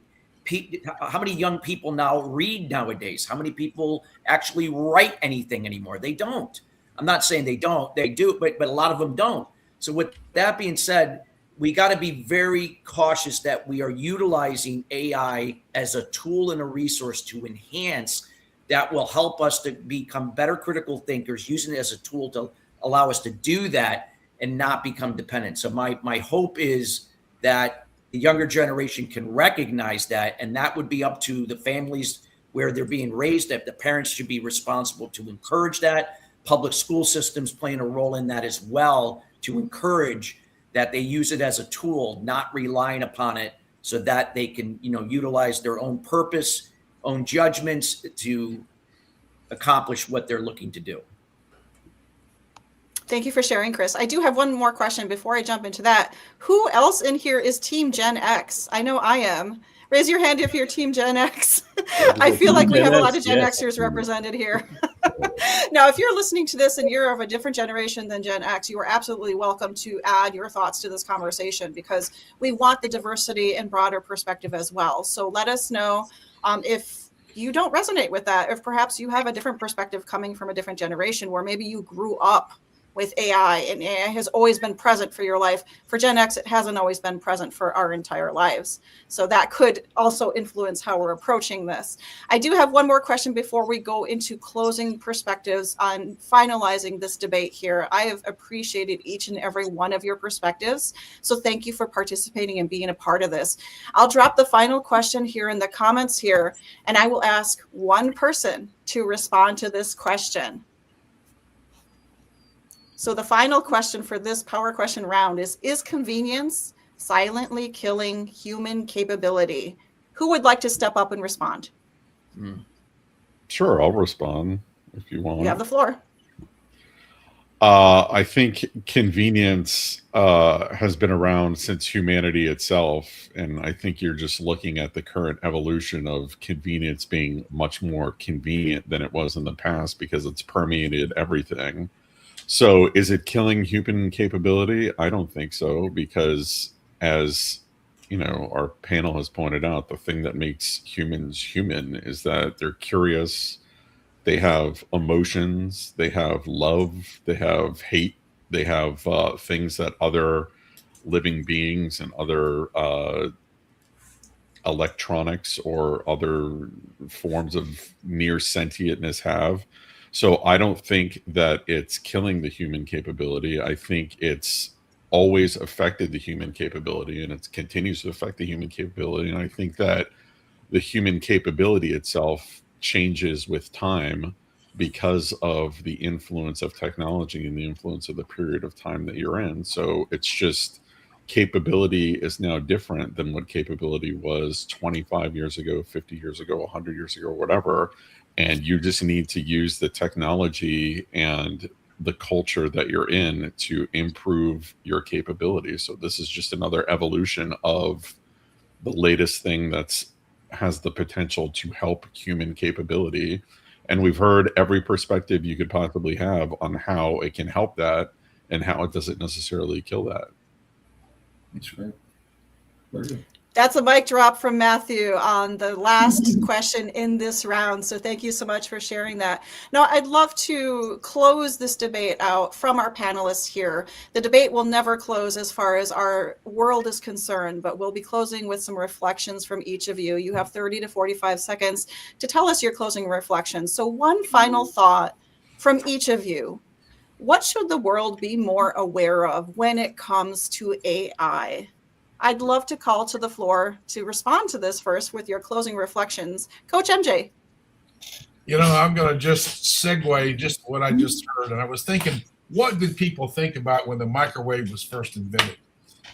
young people now read nowadays? How many people actually write anything anymore? They don't. I'm not saying they don't. They do, but a lot of them don't. So with that being said, we got to be very cautious that we are utilizing AI as a tool and a resource to enhance that will help us to become better critical thinkers, using it as a tool to allow us to do that and not become dependent. So my hope is that the younger generation can recognize that, and that would be up to the families where they're being raised, that the parents should be responsible to encourage that. Public school systems playing a role in that as well, to encourage that they use it as a tool, not relying upon it, so that they can, utilize their own purpose, own judgments to accomplish what they're looking to do. Thank you for sharing, Chris. I do have one more question before I jump into that. Who else in here is Team Gen X? I know I am. Raise your hand if you're Team Gen X. I feel like we have a lot of Gen Xers represented here. Now, if you're listening to this and you're of a different generation than Gen X, you are absolutely welcome to add your thoughts to this conversation, because we want the diversity and broader perspective as well. So let us know if you don't resonate with that, if perhaps you have a different perspective coming from a different generation where maybe you grew up with AI and AI has always been present for your life. For Gen X, it hasn't always been present for our entire lives. So that could also influence how we're approaching this. I do have one more question before we go into closing perspectives on finalizing this debate here. I have appreciated each and every one of your perspectives. So thank you for participating and being a part of this. I'll drop the final question here in the comments here, and I will ask one person to respond to this question. So the final question for this power question round is convenience silently killing human capability? Who would like to step up and respond? Sure, I'll respond if you want. You have the floor. I think convenience has been around since humanity itself. And I think you're just looking at the current evolution of convenience being much more convenient than it was in the past, because it's permeated everything. So is it killing human capability? I don't think so, because as our panel has pointed out, the thing that makes humans human is that they're curious, they have emotions, they have love, they have hate, they have things that other living beings and other electronics or other forms of near sentientness have. So I don't think that it's killing the human capability. I think it's always affected the human capability, and it continues to affect the human capability. And I think that the human capability itself changes with time because of the influence of technology and the influence of the period of time that you're in. So it's just capability is now different than what capability was 25 years ago, 50 years ago, 100 years ago, whatever. And you just need to use the technology and the culture that you're in to improve your capabilities. So this is just another evolution of the latest thing that's has the potential to help human capability. And we've heard every perspective you could possibly have on how it can help that and how it doesn't necessarily kill that. That's right. Very good. That's a mic drop from Matthew on the last question in this round. So thank you so much for sharing that. Now, I'd love to close this debate out from our panelists here. The debate will never close as far as our world is concerned, but we'll be closing with some reflections from each of you. You have 30 to 45 seconds to tell us your closing reflections. So one final thought from each of you. What should the world be more aware of when it comes to AI? I'd love to call to the floor to respond to this first with your closing reflections. Coach MJ. You know, I'm going to just segue just what I just heard. And I was thinking, what did people think about when the microwave was first invented?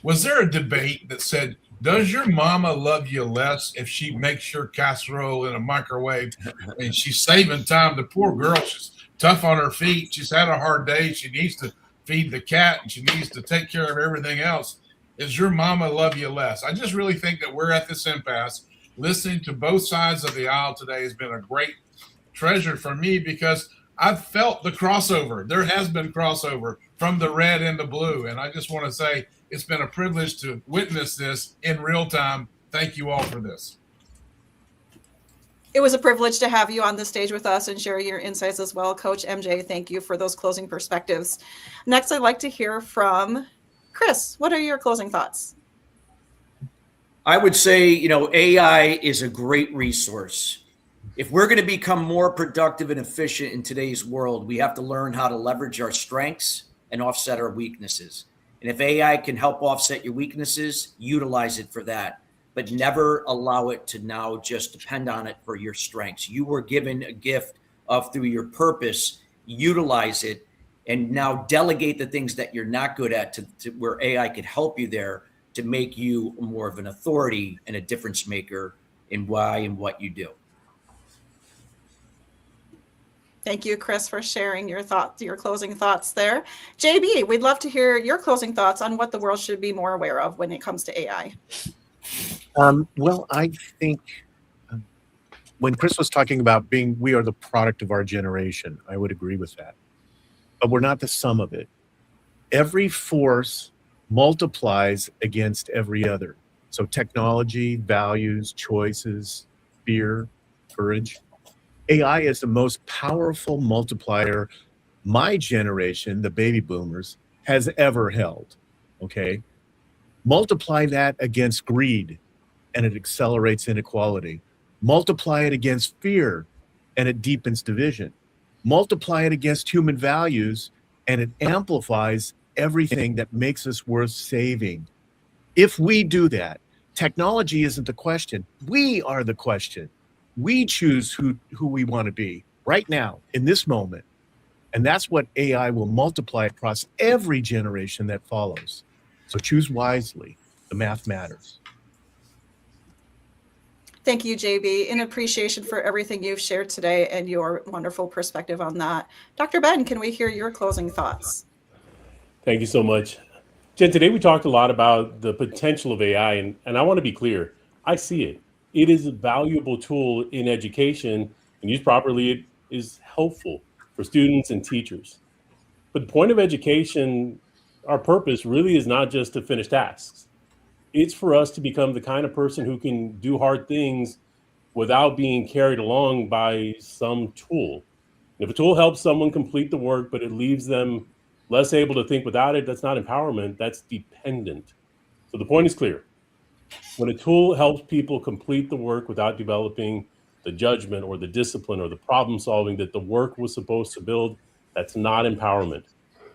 Was there a debate that said, does your mama love you less if she makes your casserole in a microwave and she's saving time? The poor girl, she's tough on her feet. She's had a hard day. She needs to feed the cat and she needs to take care of everything else. Is your mama love you less? I just really think that we're at this impasse. Listening to both sides of the aisle today has been a great treasure for me because I've felt the crossover. There has been crossover from the red and the blue. And I just want to say it's been a privilege to witness this in real time. Thank you all for this. It was a privilege to have you on the stage with us and share your insights as well. Coach MJ, thank you for those closing perspectives. Next, I'd like to hear from Chris. What are your closing thoughts? I would say, you know, AI is a great resource. If we're going to become more productive and efficient in today's world, we have to learn how to leverage our strengths and offset our weaknesses. And if AI can help offset your weaknesses, utilize it for that, but never allow it to now just depend on it for your strengths. You were given a gift of through your purpose, utilize it, and now delegate the things that you're not good at to where AI could help you there to make you more of an authority and a difference maker in why and what you do. Thank you, Chris, for sharing your thoughts, your closing thoughts there. JB, we'd love to hear your closing thoughts on what the world should be more aware of when it comes to AI. Well, I think when Chris was talking about we are the product of our generation, I would agree with that. But we're not the sum of it. Every force multiplies against every other. So technology, values, choices, fear, courage. AI is the most powerful multiplier my generation, the baby boomers, has ever held. Okay? Multiply that against greed, and it accelerates inequality. Multiply it against fear, and it deepens division. Multiply it against human values, and it amplifies everything that makes us worth saving. If we do that, technology isn't the question. We are the question. We choose who we want to be right now, in this moment. And that's what AI will multiply across every generation that follows. So choose wisely. The math matters. Thank you, JB, in appreciation for everything you've shared today and your wonderful perspective on that. Dr. Ben, can we hear your closing thoughts? Thank you so much. Jen, today we talked a lot about the potential of AI, and I want to be clear. I see it. It is a valuable tool in education, and used properly, it is helpful for students and teachers. But the point of education, our purpose really is not just to finish tasks. It's for us to become the kind of person who can do hard things without being carried along by some tool. If a tool helps someone complete the work, but it leaves them less able to think without it, that's not empowerment, that's dependent. So the point is clear. When a tool helps people complete the work without developing the judgment or the discipline or the problem solving that the work was supposed to build, that's not empowerment.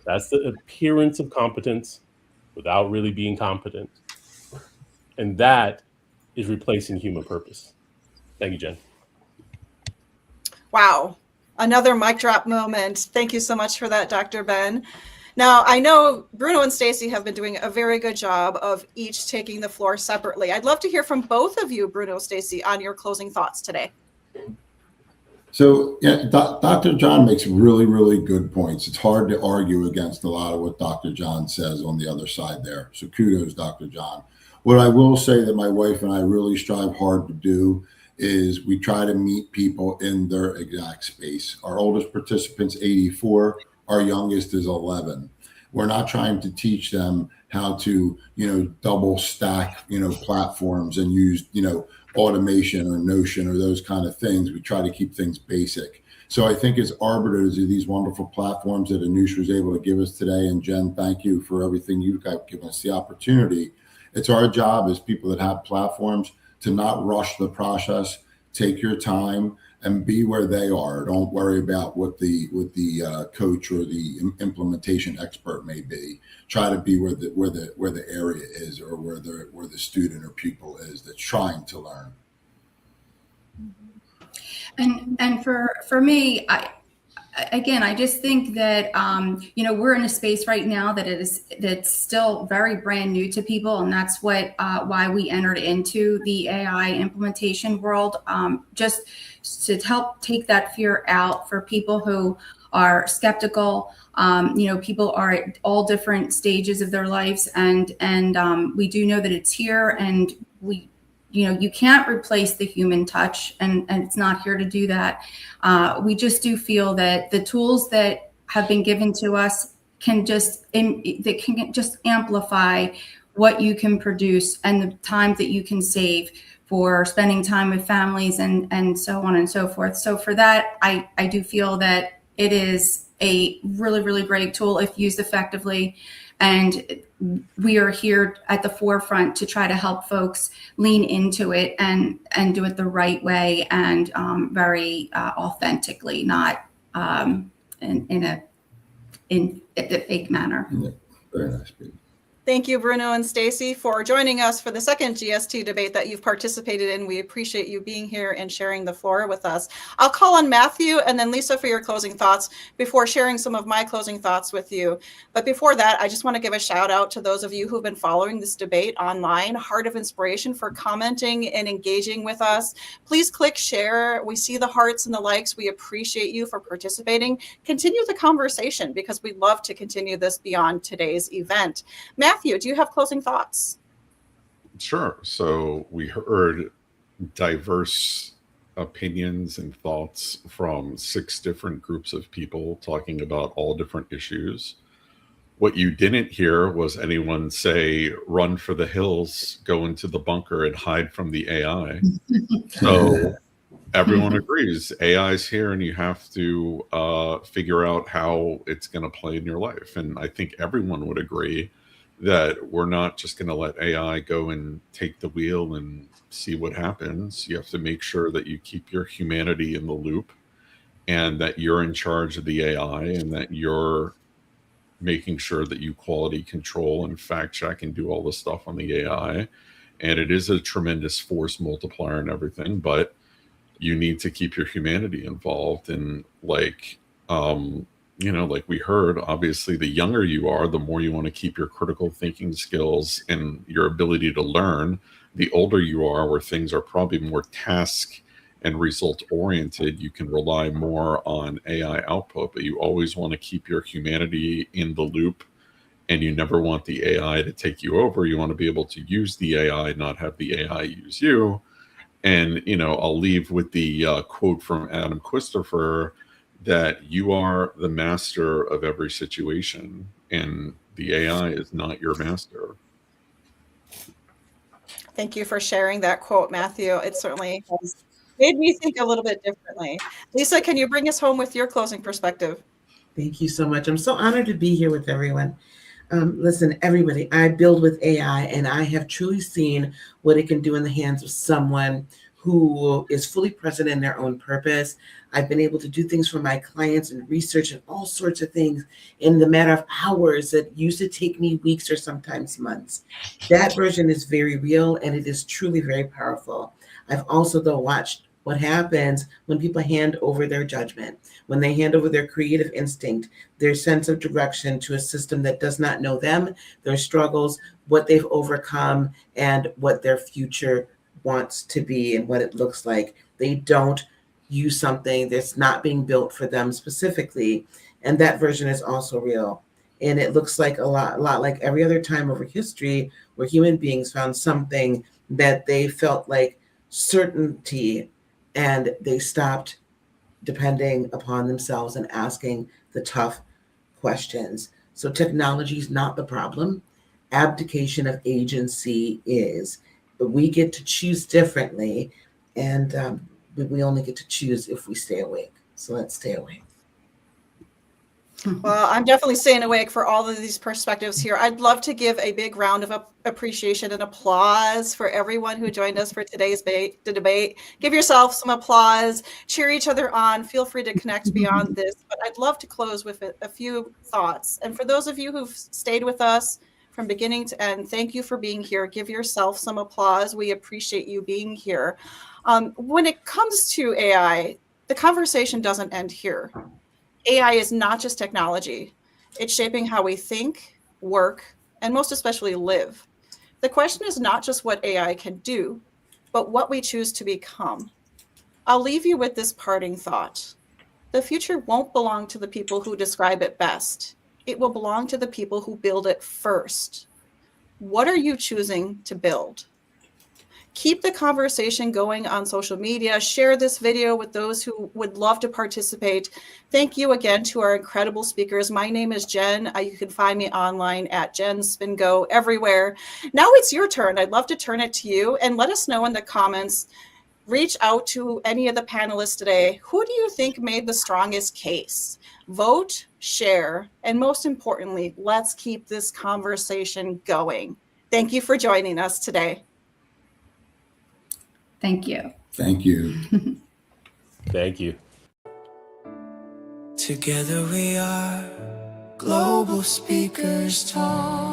That's the appearance of competence without really being competent. And that is replacing human purpose. Thank you, Jen. Wow. Another mic drop moment. Thank you so much for that, Dr. Ben. Now, I know Bruno and Stacie have been doing a very good job of each taking the floor separately. I'd love to hear from both of you, Bruno, Stacie, on your closing thoughts today. So yeah, Dr. John makes really, really good points. It's hard to argue against a lot of what Dr. John says on the other side there. So kudos, Dr. John. What I will say that my wife and I really strive hard to do is we try to meet people in their exact space. Our oldest participant's 84, our youngest is 11. We're not trying to teach them how to, double stack, platforms and use, automation or Notion or those kind of things. We try to keep things basic. So I think as arbiters of these wonderful platforms that Anush was able to give us today, and Jen, thank you for everything you've given us the opportunity. It's our job as people that have platforms to not rush the process, take your time and be where they are. Don't worry about what the coach or the implementation expert may be. Try to be where the area is, or where the student or pupil is that's trying to learn. And for me, I just think that we're in a space right now that's still very brand new to people, and that's why we entered into the AI implementation world, just to help take that fear out for people who are skeptical. People are at all different stages of their lives, and we do know that it's here, and you can't replace the human touch, and it's not here to do that. We just do feel that the tools that have been given to us can just amplify what you can produce and the time that you can save for spending time with families and so on and so forth. So for that, I do feel that it is a really, really great tool if used effectively. And we are here at the forefront to try to help folks lean into it and do it the right way and very authentically, not in a fake manner. Yeah, very nice, Pete. Thank you, Bruno and Stacie, for joining us for the second GST debate that you've participated in. We appreciate you being here and sharing the floor with us. I'll call on Matthew and then Lisa for your closing thoughts before sharing some of my closing thoughts with you. But before that, I just want to give a shout out to those of you who've been following this debate online. Heart of Inspiration for commenting and engaging with us. Please click share. We see the hearts and the likes. We appreciate you for participating. Continue the conversation because we'd love to continue this beyond today's event. Matthew, do you have closing thoughts? Sure. So we heard diverse opinions and thoughts from 6 different groups of people talking about all different issues. What you didn't hear was anyone say, run for the hills, go into the bunker and hide from the AI. So everyone agrees AI is here and you have to figure out how it's going to play in your life. And I think everyone would agree that we're not just going to let AI go and take the wheel and see what happens. You have to make sure that you keep your humanity in the loop and that you're in charge of the AI and that you're making sure that you quality control and fact check and do all the stuff on the AI. And it is a tremendous force multiplier and everything, but you need to keep your humanity involved. And like we heard, obviously, the younger you are, the more you want to keep your critical thinking skills and your ability to learn. The older you are, where things are probably more task and result oriented, you can rely more on AI output, but you always want to keep your humanity in the loop and you never want the AI to take you over. You want to be able to use the AI, not have the AI use you. And, I'll leave with the quote from Adam Christopher that you are the master of every situation and the AI is not your master. Thank you for sharing that quote, Matthew. It certainly has made me think a little bit differently. Lisa, can you bring us home with your closing perspective? Thank you so much. I'm so honored to be here with everyone. Listen, everybody, I build with AI and I have truly seen what it can do in the hands of someone who is fully present in their own purpose. I've been able to do things for my clients and research and all sorts of things in the matter of hours that used to take me weeks or sometimes months. That version is very real and it is truly very powerful. I've also, though, watched what happens when people hand over their judgment, when they hand over their creative instinct, their sense of direction to a system that does not know them, their struggles, what they've overcome, and what their future wants to be and what it looks like. They don't use something that's not being built for them specifically, and that version is also real. And it looks like a lot like every other time over history where human beings found something that they felt like certainty, and they stopped depending upon themselves and asking the tough questions. So technology is not the problem. Abdication of agency is, but we get to choose differently, and we only get to choose if we stay awake. So let's stay awake. Well, I'm definitely staying awake for all of these perspectives here. I'd love to give a big round of appreciation and applause for everyone who joined us for today's debate. Give yourself some applause, cheer each other on. Feel free to connect beyond this. But I'd love to close with a few thoughts. And for those of you who've stayed with us from beginning to end, thank you for being here. Give yourself some applause. We appreciate you being here. When it comes to AI, the conversation doesn't end here. AI is not just technology. It's shaping how we think, work, and most especially live. The question is not just what AI can do, but what we choose to become. I'll leave you with this parting thought. The future won't belong to the people who describe it best. It will belong to the people who build it first. What are you choosing to build? Keep the conversation going on social media. Share this video with those who would love to participate. Thank you again to our incredible speakers. My name is Jen. You can find me online at Jen Spingo everywhere. Now it's your turn. I'd love to turn it to you and let us know in the comments. Reach out to any of the panelists today. Who do you think made the strongest case? Vote, share, and most importantly, let's keep this conversation going. Thank you for joining us today. Thank you. Thank you. Thank you. Together we are Global Speakers Talk.